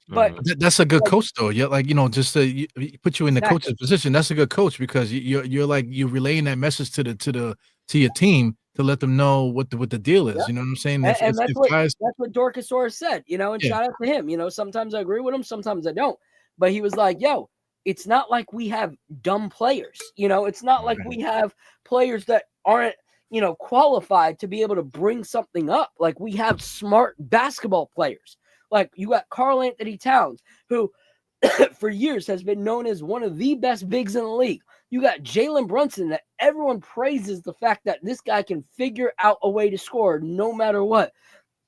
but that's a good coach though. Yeah, like just to put you in the coach's position. That's a good coach because you're like you're relaying that message to your team to let them know what the deal is. Yeah. You know what I'm saying? And that's what Dorkosaurus said. And shout out to him. Sometimes I agree with him, sometimes I don't. But he was like, yo, it's not like we have dumb players. It's not like we have players that aren't, qualified to be able to bring something up. Like, we have smart basketball players. Like, you got Karl Anthony Towns, who for years has been known as one of the best bigs in the league. You got Jalen Brunson, that everyone praises the fact that this guy can figure out a way to score no matter what.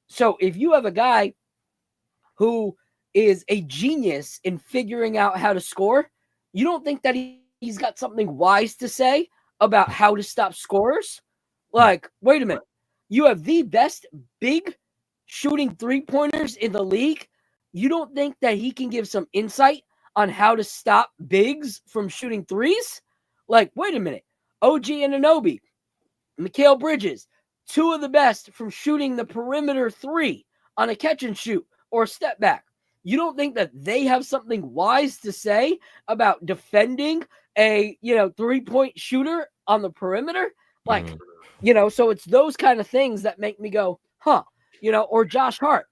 So if you have a guy who is a genius in figuring out how to score, you don't think that he's got something wise to say about how to stop scorers? Like, wait a minute. You have the best big shooting three-pointers in the league. You don't think that he can give some insight on how to stop bigs from shooting threes? Like, wait a minute. OG Anunoby, Mikal Bridges, two of the best from shooting the perimeter three on a catch and shoot or step back. You don't think that they have something wise to say about defending a, three-point shooter on the perimeter? Like, so it's those kind of things that make me go, huh, or Josh Hart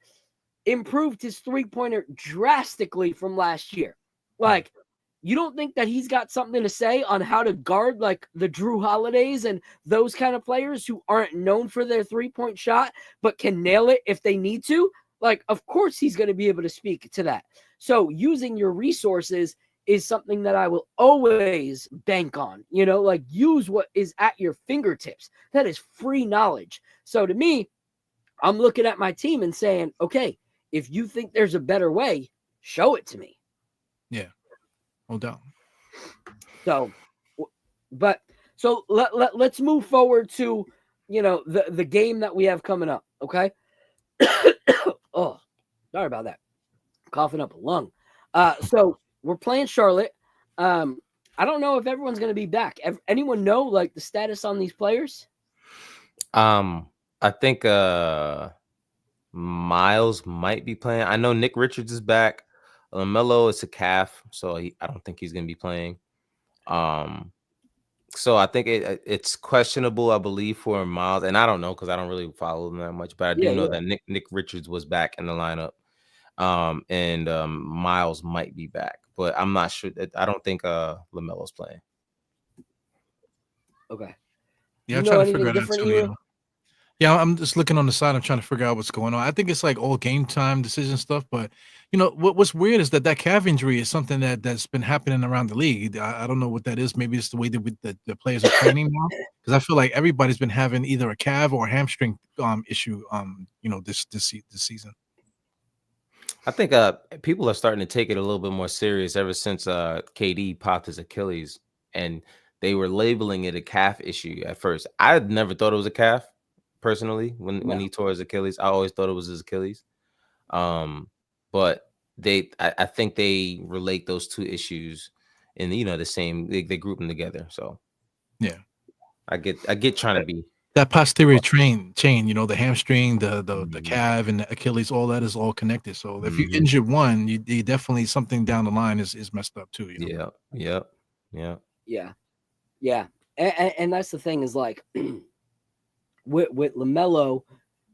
improved his three-pointer drastically from last year. Like, you don't think that he's got something to say on how to guard like the Drew Holidays and those kind of players who aren't known for their three-point shot, but can nail it if they need to? Like, of course he's going to be able to speak to that. So using your resources is something that I will always bank on, like use what is at your fingertips. That is free knowledge. So to me, I'm looking at my team and saying, okay, if you think there's a better way, show it to me. Yeah, no doubt. So, let's move forward to, the game that we have coming up. Okay. Oh, sorry about that. Coughing up a lung. So we're playing Charlotte. I don't know if everyone's going to be back. Anyone know like the status on these players? I think Miles might be playing. I know Nick Richards is back. LaMelo is a calf, so I don't think he's going to be playing. So I think it's questionable, I believe, for Miles, and I don't know because I don't really follow them that much, but I do know that Nick Richards was back in the lineup, and Miles might be back, but I'm not sure. I don't think LaMelo's playing. Okay. Yeah, I'm trying to figure that out too. Yeah, I'm just looking on the side. I'm trying to figure out what's going on. I think it's like all game time decision stuff. But, what's weird is that calf injury is something that's been happening around the league. I don't know what that is. Maybe it's the way that the players are training now. Because I feel like everybody's been having either a calf or a hamstring issue, this season. I think people are starting to take it a little bit more serious ever since KD popped his Achilles. And they were labeling it a calf issue at first. I had never thought it was a calf. Personally, when he tore his Achilles, I always thought it was his Achilles. But I think they relate those two issues in the same. They group them together. So yeah, I get trying to be that posterior chain. The hamstring, the calf, and the Achilles. All that is all connected. So if you injure one, you definitely something down the line is messed up too. Yeah. And that's the thing is like. With LaMelo,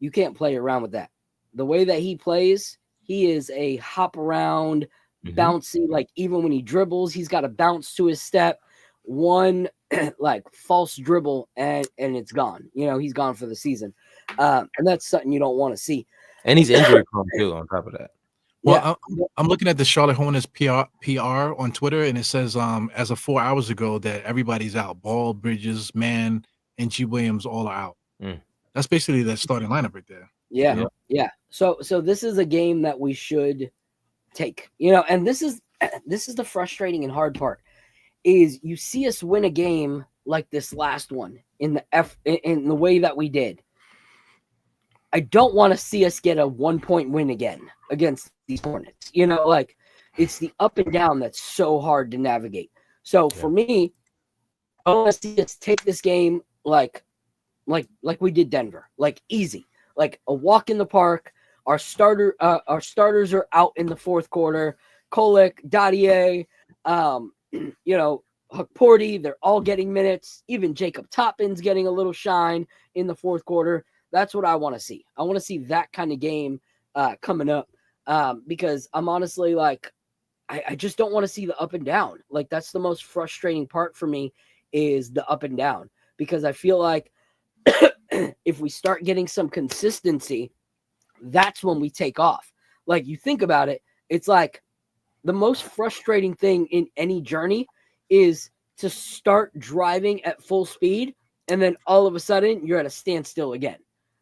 you can't play around with that. The way that he plays, he is a hop around, bouncy. Like even when he dribbles, he's got a bounce to his step. One like false dribble and it's gone. He's gone for the season, and that's something you don't want to see. And he's injury prone too. On top of that. Well, I'm looking at the Charlotte Hornets PR on Twitter, and it says as of 4 hours ago that everybody's out. Ball, Bridges, Mann, and G. Williams all are out. That's basically that starting lineup right there. Yeah. So this is a game that we should take. And this is the frustrating and hard part is you see us win a game like this last one in the way that we did. I don't want to see us get a 1-point win again against these Hornets. Like it's the up and down that's so hard to navigate. So for me, I want to see us take this game like we did Denver, like easy, like a walk in the park. Our starters are out in the fourth quarter. Kolek, Dadier, Porty, they're all getting minutes. Even Jacob Toppin's getting a little shine in the fourth quarter. That's what I want to see. I want to see that kind of game coming up because I'm honestly like, I just don't want to see the up and down. Like, that's the most frustrating part for me, is the up and down, because I feel like if we start getting some consistency, that's when we take off. Like, you think about it, it's like the most frustrating thing in any journey is to start driving at full speed and then all of a sudden you're at a standstill again.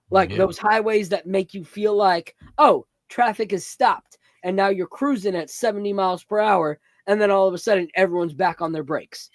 Like those highways that make you feel like, oh, traffic is stopped, and now you're cruising at 70 miles per hour, and then all of a sudden everyone's back on their brakes.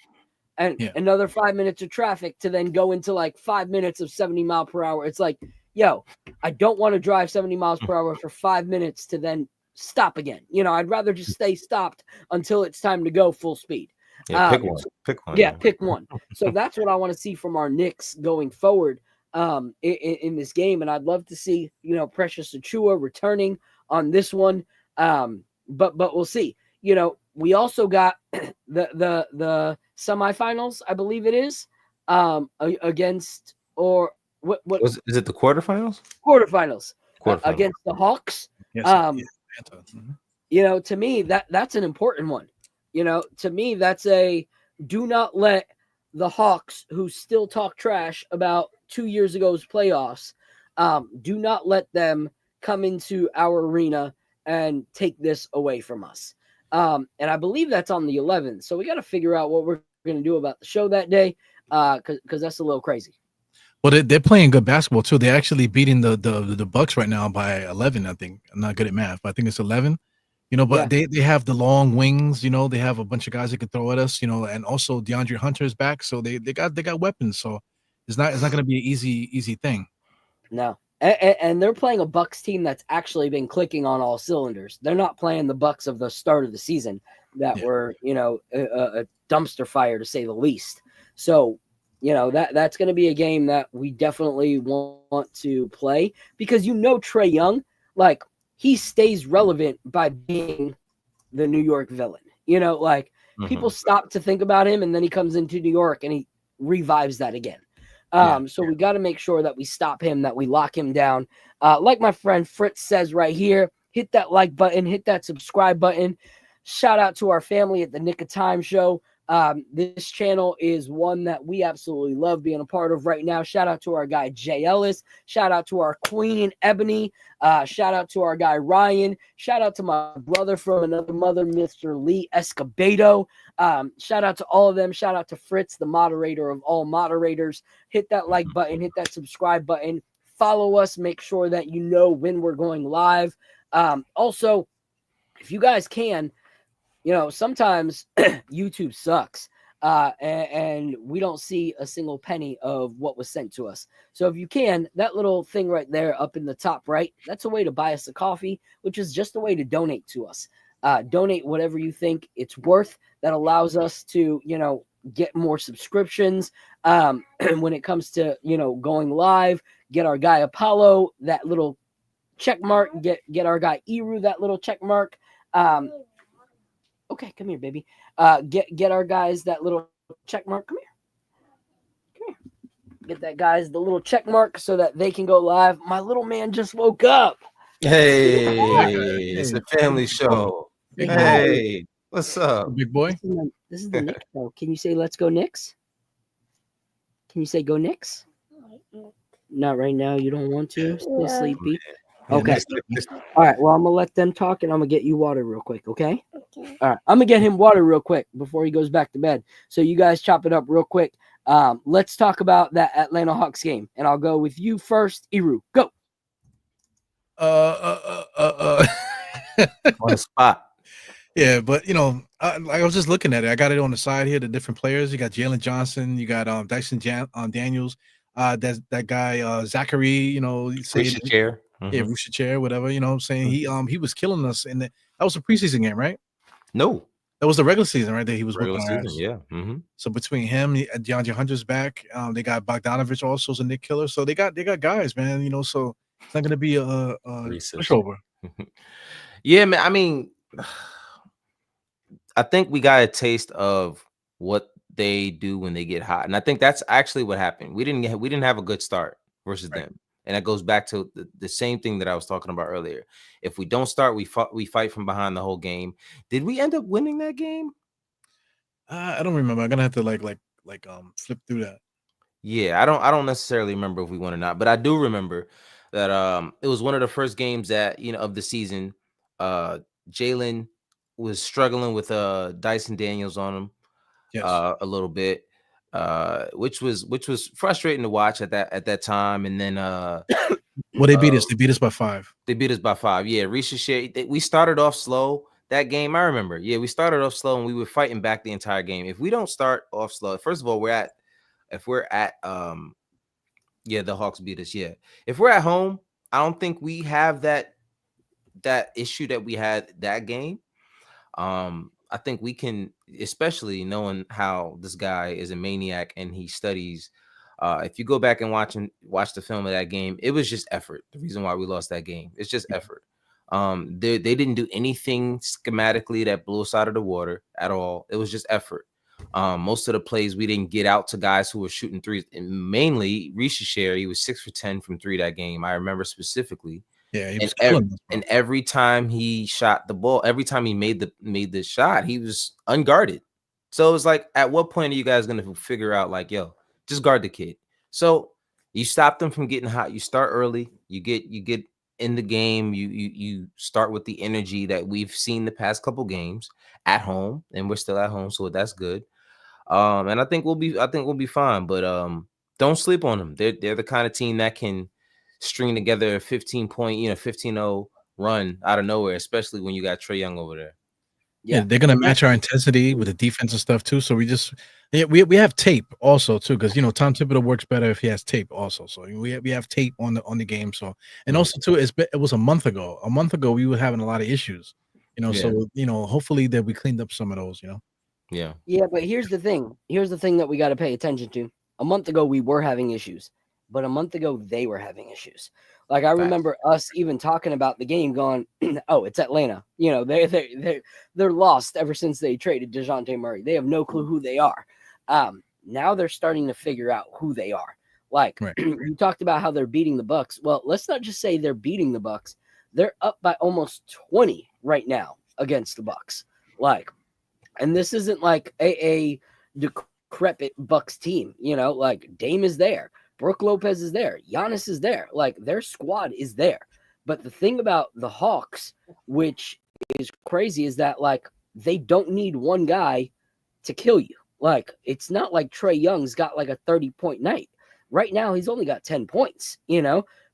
And another 5 minutes of traffic to then go into like 5 minutes of 70 mile per hour. It's like, yo, I don't want to drive 70 miles per hour for 5 minutes to then stop again. You know, I'd rather just stay stopped until it's time to go full speed. Yeah, pick one. Pick one. Yeah, pick one. So that's what I want to see from our Knicks going forward in this game. And I'd love to see, you know, Precious Achiuwa returning on this one. But we'll see. You know, we also got the semifinals, I believe it is, against, or what is it, the quarterfinals? Quarterfinals. Against the Hawks. Yes, You know, to me, that's an important one. You know, to me, that's a do not let the Hawks, who still talk trash about 2 years ago's playoffs, do not let them come into our arena and take this away from us. And I believe that's on the 11th. So we got to figure out what we're going to do about the show that day, because that's a little crazy. Well, they're playing good basketball too. They're actually beating the Bucks right now by 11. I think. I'm not good at math, but I think it's 11. You know, but they have the long wings. You know, they have a bunch of guys that can throw at us. You know, and also DeAndre Hunter is back, so they got weapons. So it's not going to be an easy thing. No, and they're playing a Bucks team that's actually been clicking on all cylinders. They're not playing the Bucks of the start of the season that were, you know, a dumpster fire to say the least. So, you know, that's going to be a game that we definitely want to play, because, you know, Trae Young, like, he stays relevant by being the New York villain. You know, like, people stop to think about him, and then he comes into New York and he revives that again. So we got to make sure that we stop him, that we lock him down. Like my friend Fritz says right here, hit that like button, hit that subscribe button. Shout out to our family at the Nick of Time show. This channel is one that we absolutely love being a part of right now. Shout out to our guy Jay Ellis. Shout out to our queen Ebony. Shout out to our guy Ryan. Shout out to my brother from another mother, Mr. Lee Escobedo. Shout out to all of them. Shout out to Fritz, the moderator of all moderators. Hit that like button, hit that subscribe button. Follow us. Make sure that you know when we're going live. Also, if you guys can, you know, sometimes YouTube sucks, and we don't see a single penny of what was sent to us. So if you can, that little thing right there up in the top right, that's a way to buy us a coffee, which is just a way to donate to us. Donate whatever you think it's worth. That allows us to, you know, get more subscriptions. When it comes to, you know, going live, get our guy Apollo that little check mark, get our guy Eru that little check mark. Okay, come here, baby. Get our guys that little check mark. Come here. Get that guys the little check mark so that they can go live. My little man just woke up. Hey, it's a family show. Hey, what's up, big boy? This is the Knicks show. Can you say "Let's go Knicks"? Can you say "Go Knicks"? Not right now. You don't want to. Still sleepy. Okay. All right. Well, I'm gonna let them talk, and I'm gonna get you water real quick. Okay. Okay. All right. I'm gonna get him water real quick before he goes back to bed. So you guys chop it up real quick. Let's talk about that Atlanta Hawks game, and I'll go with you first. Eru, go. On the spot. Yeah, but you know, I was just looking at it. I got it on the side here. The different players. You got Jalen Johnson. You got Dyson Daniels. That guy Zachary. You know, Rusha Chair. Yeah, Rusha Chair, whatever. You know what I'm saying? He was killing us in that was a preseason game, right? No. That was the regular season, right? There he was regular season, yeah. So between him, DeAndre Hunter's back. They got Bogdanovich also as a Knick killer. So they got guys, man. You know, so it's not gonna be a pushover. Yeah, man. I mean, I think we got a taste of what they do when they get hot, and I think that's actually what happened. We didn't have a good start versus them. And that goes back to the same thing that I was talking about earlier. If we don't start, we fight from behind the whole game. Did we end up winning that game? I don't remember. I'm gonna have to flip through that. Yeah, I don't necessarily remember if we won or not, but I do remember that it was one of the first games that, of the season. Jalen was struggling with Dyson Daniels on him Yes. a little bit, which was frustrating to watch at that time. And then Well, they beat us. They beat us by 5. They beat us by 5. Yeah, we started off slow that game. I remember. Yeah, we started off slow and we were fighting back the entire game. If we don't start off slow, first of all, if we're at the Hawks beat us. Yeah. If we're at home, I don't think we have that issue that we had that game. I think we can, especially knowing how this guy is a maniac and he studies. If you go back and watch the film of that game, it was just effort. The reason why we lost that game, it's just effort. They didn't do anything schematically that blew us out of the water at all. It was just effort. Most of the plays we didn't get out to guys who were shooting threes, and mainly Rishashare. He was 6 for 10 from 3 that game. I remember specifically. Yeah, he was killing us, and every time he shot the ball, every time he made the shot, he was unguarded. So it was like, at what point are you guys going to figure out, like, yo, just guard the kid? So you stop them from getting hot. You start early. You get in the game. You start with the energy that we've seen the past couple games at home, and we're still at home, so that's good. And I think we'll be fine. But don't sleep on them. They're the kind of team that can string together a 15-point, 15-0 run out of nowhere, especially when you got Trae Young over there. Yeah, they're gonna match our intensity with the defensive stuff too. So we have tape also too, because Tom Thibodeau works better if he has tape also. So we have tape on the game. So, and also too, it was a month ago. A month ago we were having a lot of issues, So hopefully that we cleaned up some of those. Yeah. Yeah, but here's the thing. Here's the thing that we got to pay attention to. A month ago we were having issues, but a month ago they were having issues. Like, I remember us even talking about the game, going, "Oh, it's Atlanta. They're lost ever since they traded DeJounte Murray. They have no clue who they are." Now they're starting to figure out who they are. Like, right. You talked about how they're beating the Bucks. Well, let's not just say they're beating the Bucks. They're up by almost 20 right now against the Bucks. Like, and this isn't like a decrepit Bucks team. Like, Dame is there. Brooke Lopez is there. Giannis is there. Like, their squad is there. But the thing about the Hawks, which is crazy, is that, like, they don't need one guy to kill you. Like, it's not like Trae Young's got like a 30-point night. Right now, he's only got 10 points,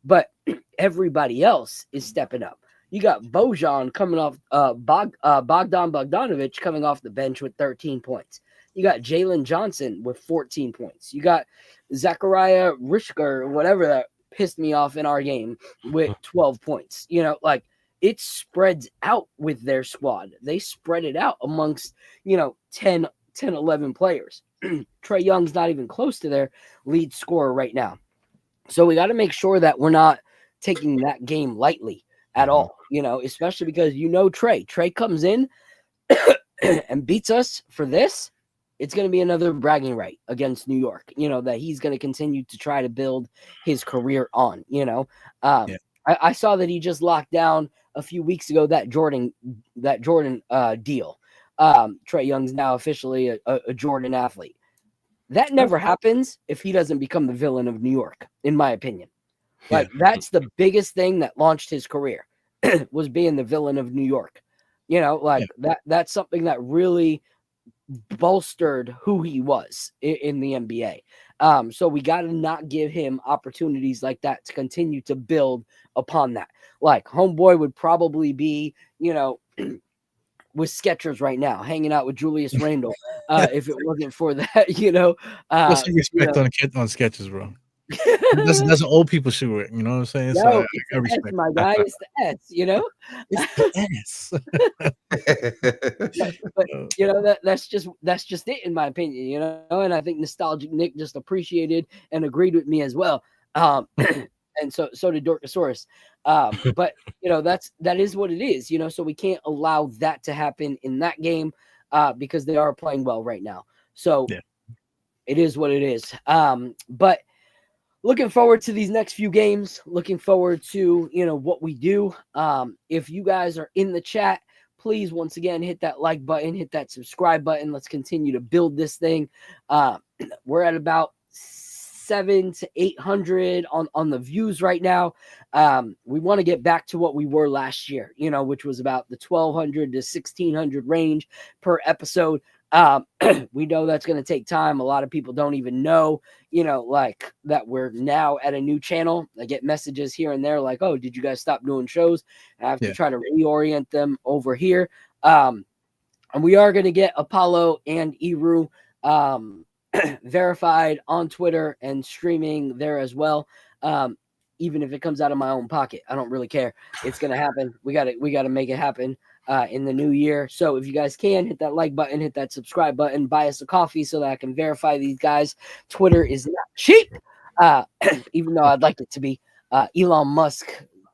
but everybody else is stepping up. You got Bojan coming off, Bogdan Bogdanovic coming off the bench with 13 points. You got Jalen Johnson with 14 points. You got Zachariah Rishker, whatever that pissed me off in our game, with 12 points. Like, it spreads out with their squad. They spread it out amongst, 10, 11 players. Trae Young's not even close to their lead scorer right now. So we got to make sure that we're not taking that game lightly at all, especially because Trae comes in and beats us for this. It's going to be another bragging right against New York, that he's going to continue to try to build his career on, I saw that he just locked down a few weeks ago that Jordan deal. Trae Young's now officially a Jordan athlete. That never happens if he doesn't become the villain of New York, in my opinion. Like, that's the biggest thing that launched his career was being the villain of New York. That's something that really bolstered who he was in the NBA. So we got to not give him opportunities like that to continue to build upon that. Like, homeboy would probably be, with Skechers right now, hanging out with Julius Randle, if it wasn't for that, What's the respect on Skechers, bro? That's an old people shoe, you know what I'm saying? So I respect my guy. It's the S, It's the S. But that's just it, in my opinion, and I think Nostalgic Nick just appreciated and agreed with me as well. And so did Dorkosaurus. But that is what it is, so we can't allow that to happen in that game, because they are playing well right now. So It is what it is. But looking forward to these next few games. Looking forward to, what we do. If you guys are in the chat, please, once again, hit that like button, hit that subscribe button. Let's continue to build this thing. We're at about 700 to 800 on the views right now. We want to get back to what we were last year, which was about the 1,200 to 1,600 range per episode. We know that's going to take time. A lot of people don't even know, like that we're now at a new channel. I get messages here and there like, oh, did you guys stop doing shows? I have to try to reorient them over here. And we are going to get Apollo and Eru verified on Twitter and streaming there as well. Even if it comes out of my own pocket, I don't really care. It's going to happen. We got to make it happen in the new year. So if you guys can, hit that like button, hit that subscribe button, buy us a coffee so that I can verify these guys. Twitter is not cheap, even though I'd like it to be. Elon Musk,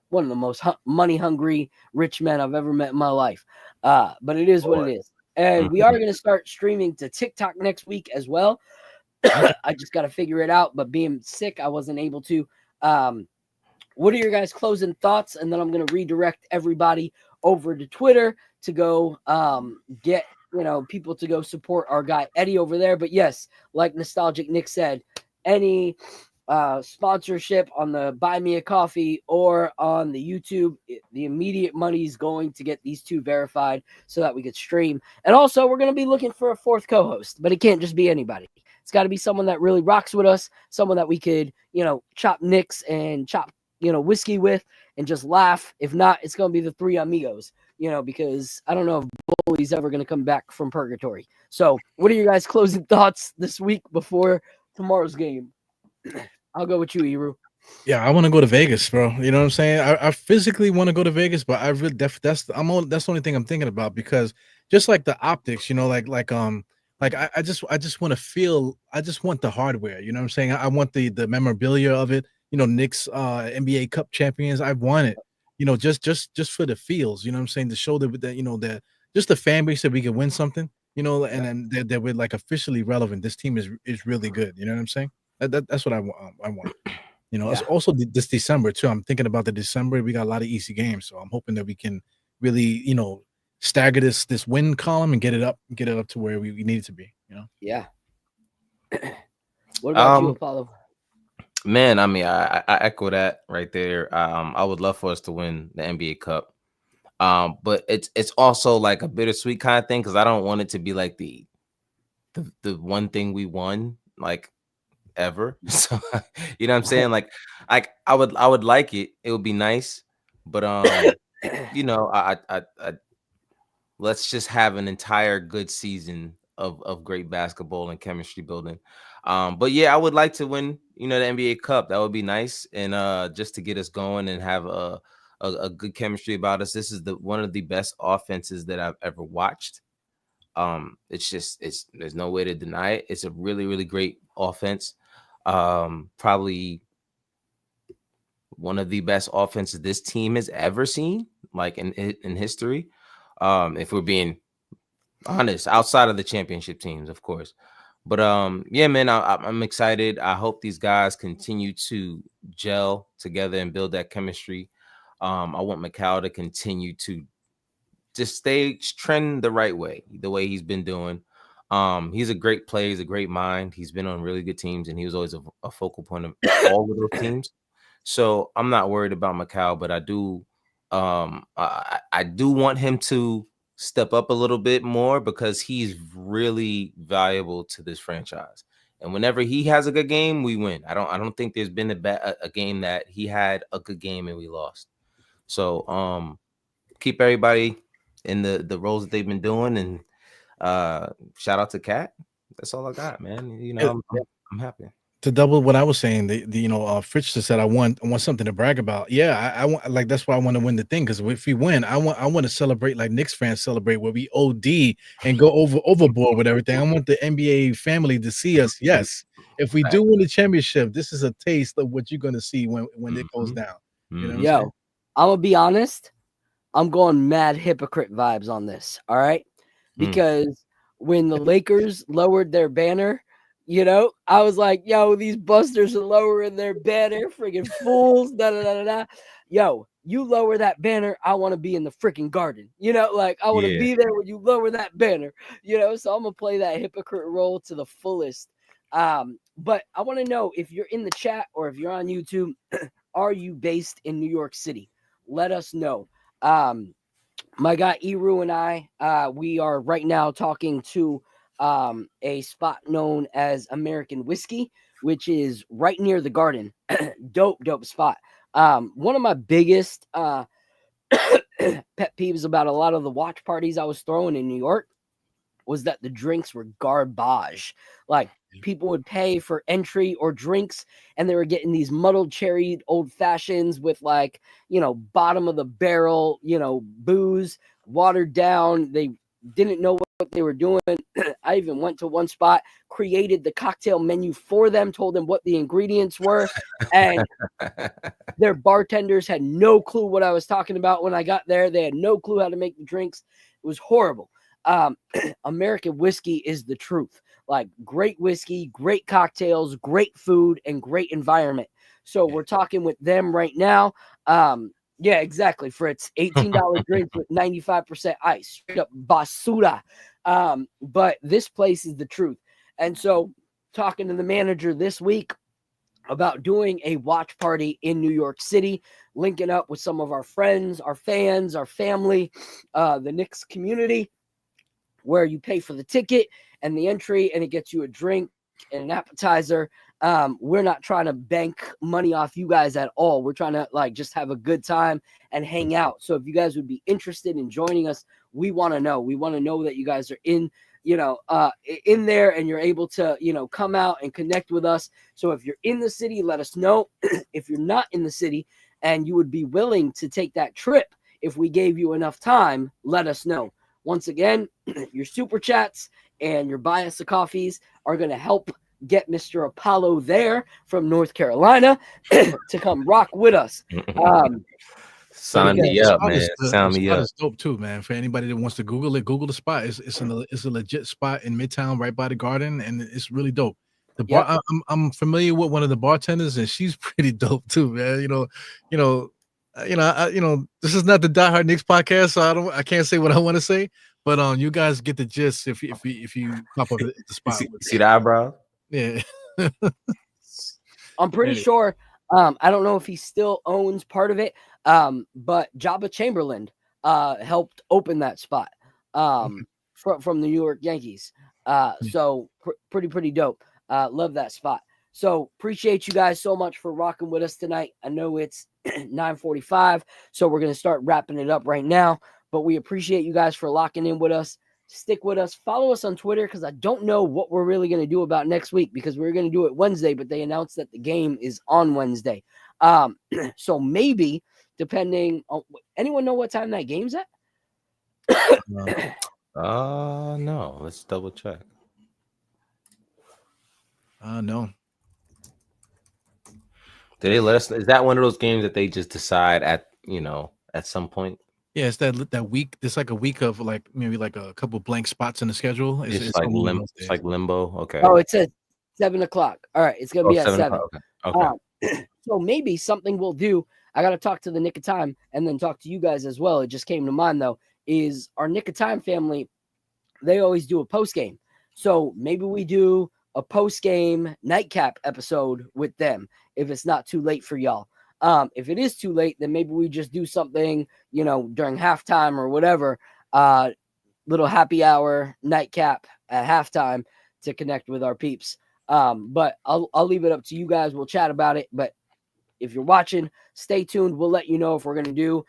one of the most money hungry rich men I've ever met in my life. But it is what it is. And we are going to start streaming to TikTok next week as well. I just got to figure it out. But being sick, I wasn't able to. What are your guys' closing thoughts? And then I'm going to redirect everybody over to Twitter to go get, people to go support our guy Eddie over there. But yes, like Nostalgic Nick said, any sponsorship on the Buy Me a Coffee or on the YouTube, the immediate money is going to get these two verified so that we could stream. And also, we're going to be looking for a fourth co-host, but it can't just be anybody. It's got to be someone that really rocks with us, someone that we could, chop nicks and chop, whiskey with and just laugh. If not, it's going to be the three amigos, because I don't know if Bully's ever going to come back from purgatory. So what are your guys' closing thoughts this week before tomorrow's game? I'll go with you, Eru. Yeah, I want to go to Vegas, bro. You know what I'm saying? I physically want to go to Vegas, but I really that's the only thing I'm thinking about, because just like the optics, I just want to feel. I just want the hardware. You know what I'm saying? I want the memorabilia of it. Knicks NBA Cup champions. I want it. Just for the feels. You know what I'm saying? To show that just the fan base that we can win something. And then that we're like officially relevant. This team is really good. You know what I'm saying? That's what I want. It's also this December too. I'm thinking about the December. We got a lot of easy games, so I'm hoping that we can really, stagger this win column and get it up to where we need it to be. Yeah. What about you, Apollo? Man, I mean, I echo that right there. I would love for us to win the NBA Cup, but it's also like a bittersweet kind of thing, because I don't want it to be like the one thing we won like ever. So you know what I'm saying? Like I would like it. It would be nice, but I let's just have an entire good season of great basketball and chemistry building. But yeah, I would like to win, the NBA Cup. That would be nice, and just to get us going and have a good chemistry about us. This is one of the best offenses that I've ever watched. It's there's no way to deny it. It's a really, really great offense. Probably one of the best offenses this team has ever seen, like in history. If we're being honest, outside of the championship teams, of course. But yeah, man, I'm excited. I hope these guys continue to gel together and build that chemistry. I want Mikal to continue to just trend the right way, the way he's been doing. He's a great player. He's a great mind. He's been on really good teams, and he was always a focal point of all of those teams. So I'm not worried about Mikal, but I do want him to step up a little bit more, because he's really valuable to this franchise. And whenever he has a good game, we win. I don't think there's been a game that he had a good game and we lost. So keep everybody in the roles that they've been doing, and shout out to Cat. That's all I got, man. I'm happy. To double what I was saying, Fritz just said I want something to brag about. Yeah, I want, like, that's why I want to win the thing, because if we win, I want to celebrate like Knicks fans celebrate, where we OD and go overboard with everything. I want the NBA family to see us. Yes, if we do win the championship, this is a taste of what you're going to see when it goes down. Yo, I'm gonna be honest. I'm going mad hypocrite vibes on this. All right, because when the Lakers lowered their banner, You know, I was like, yo, these busters are lowering their banner, freaking fools. Da, da, da, da, da. Yo, you lower that banner, I want to be in the freaking garden. You know, like I want to be there when you lower that banner. You know, so I'm gonna play that hypocrite role to the fullest. But I want to know if you're in the chat or if you're on YouTube, are you based in New York City? Let us know. My guy Eru and I, we are right now talking to a spot known as American Whiskey, which is right near the garden. dope spot. One of my biggest pet peeves about a lot of the watch parties I was throwing in New York was that the drinks were garbage. Like people would pay for entry or drinks and they were getting these muddled cherry old fashions with like, bottom of the barrel, booze, watered down. They didn't know what they were doing. I even went to one spot, created the cocktail menu for them, told them what the ingredients were, and their bartenders had no clue what I was talking about when I got there. They had no clue how to make the drinks. It was horrible. American Whiskey is the truth. Like great whiskey, great cocktails, great food, and great environment. So we're talking with them right now. Yeah, exactly. For its $18 drink with 95% ice, straight up basura. But this place is the truth. And so talking to the manager this week about doing a watch party in New York City, linking up with some of our friends, our fans, our family, the Knicks community, where you pay for the ticket and the entry and it gets you a drink and an appetizer. We're not trying to bank money off you guys at all. We're trying to just have a good time and hang out. So if you guys would be interested in joining us, we want to know. We want to know that you guys are in there and you're able to, come out and connect with us. So if you're in the city, let us know. If you're not in the city and you would be willing to take that trip, if we gave you enough time, let us know. Once again, your super chats and your buy us a coffees are going to help get Mr. Apollo there from North Carolina to come rock with us. Sign me up, man. Sign me up. It's dope too, man. For anybody that wants to Google it, Google the spot. It's a legit spot in Midtown, right by the garden, and it's really dope. The bar, I'm familiar with one of the bartenders, and she's pretty dope too, man. This is not the Die Hard Knicks podcast, so I can't say what I want to say, but you guys get the gist if you pop up at the spot. See the eyebrow? Yeah. I'm pretty sure. I don't know if he still owns part of it, but Jabba Chamberlain helped open that spot from the New York Yankees. So pretty dope. Love that spot. So appreciate you guys so much for rocking with us tonight. I know it's 9:45, so we're going to start wrapping it up right now, but we appreciate you guys for locking in with us. Stick with us. Follow us on Twitter because I don't know what we're really going to do about next week because we're going to do it Wednesday, but they announced that the game is on Wednesday. So maybe depending on anyone know what time that game's at? No. Let's double check. No. Did they let us? Is that one of those games that they just decide at some point? Yeah, it's that week. It's like a week of maybe a couple blank spots in the schedule. It's like limbo. Okay. Oh, it's at 7:00. All right, it's gonna be at 7. Okay. So maybe something we'll do. I got to talk to the Nick of Time and then talk to you guys as well. It just came to mind though. Is our Nick of Time family? They always do a post game. So maybe we do a post game nightcap episode with them if it's not too late for y'all. If it is too late, then maybe we just do something, during halftime or whatever, little happy hour nightcap at halftime to connect with our peeps. But I'll leave it up to you guys. We'll chat about it. But if you're watching, stay tuned. We'll let you know if we're going to do,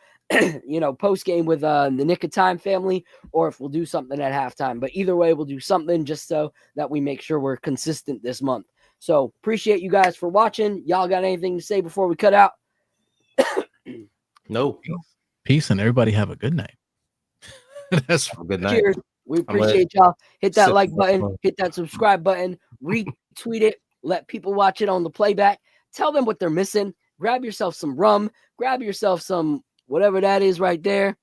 post game with the Nick of Time family or if we'll do something at halftime. But either way, we'll do something just so that we make sure we're consistent this month. So appreciate you guys for watching. Y'all got anything to say before we cut out? No. Peace and everybody have a good night. That's a good night. Cheers. We appreciate y'all. Hit that like button, hit that subscribe button, retweet it, let people watch it on the playback. Tell them what they're missing. Grab yourself some rum, grab yourself some whatever that is right there.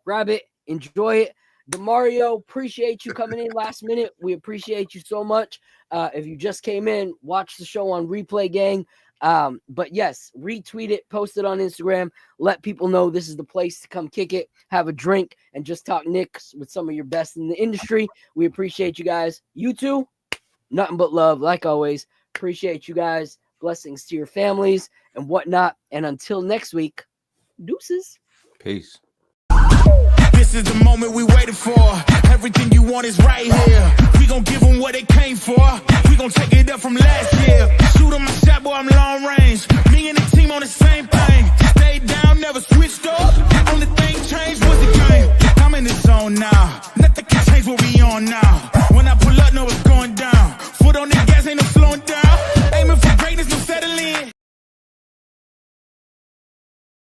Grab it, enjoy it. DeMario, appreciate you coming in last minute. We appreciate you so much. If you just came in, watch the show on replay, gang. But yes, retweet it, post it on Instagram. Let people know this is the place to come kick it, have a drink, and just talk Knicks with some of your best in the industry. We appreciate you guys. You too. Nothing but love, like always. Appreciate you guys. Blessings to your families and whatnot. And until next week, deuces. Peace. This is the moment we waited for. Everything you want is right here. We gon' give them what they came for. We gon' take it up from last year. Shoot 'em my shot, boy, I'm long range. Me and the team on the same thing. Stayed down, never switched up. Only thing changed was the game. I'm in the zone now. Nothing can change what we on now. When I pull up, no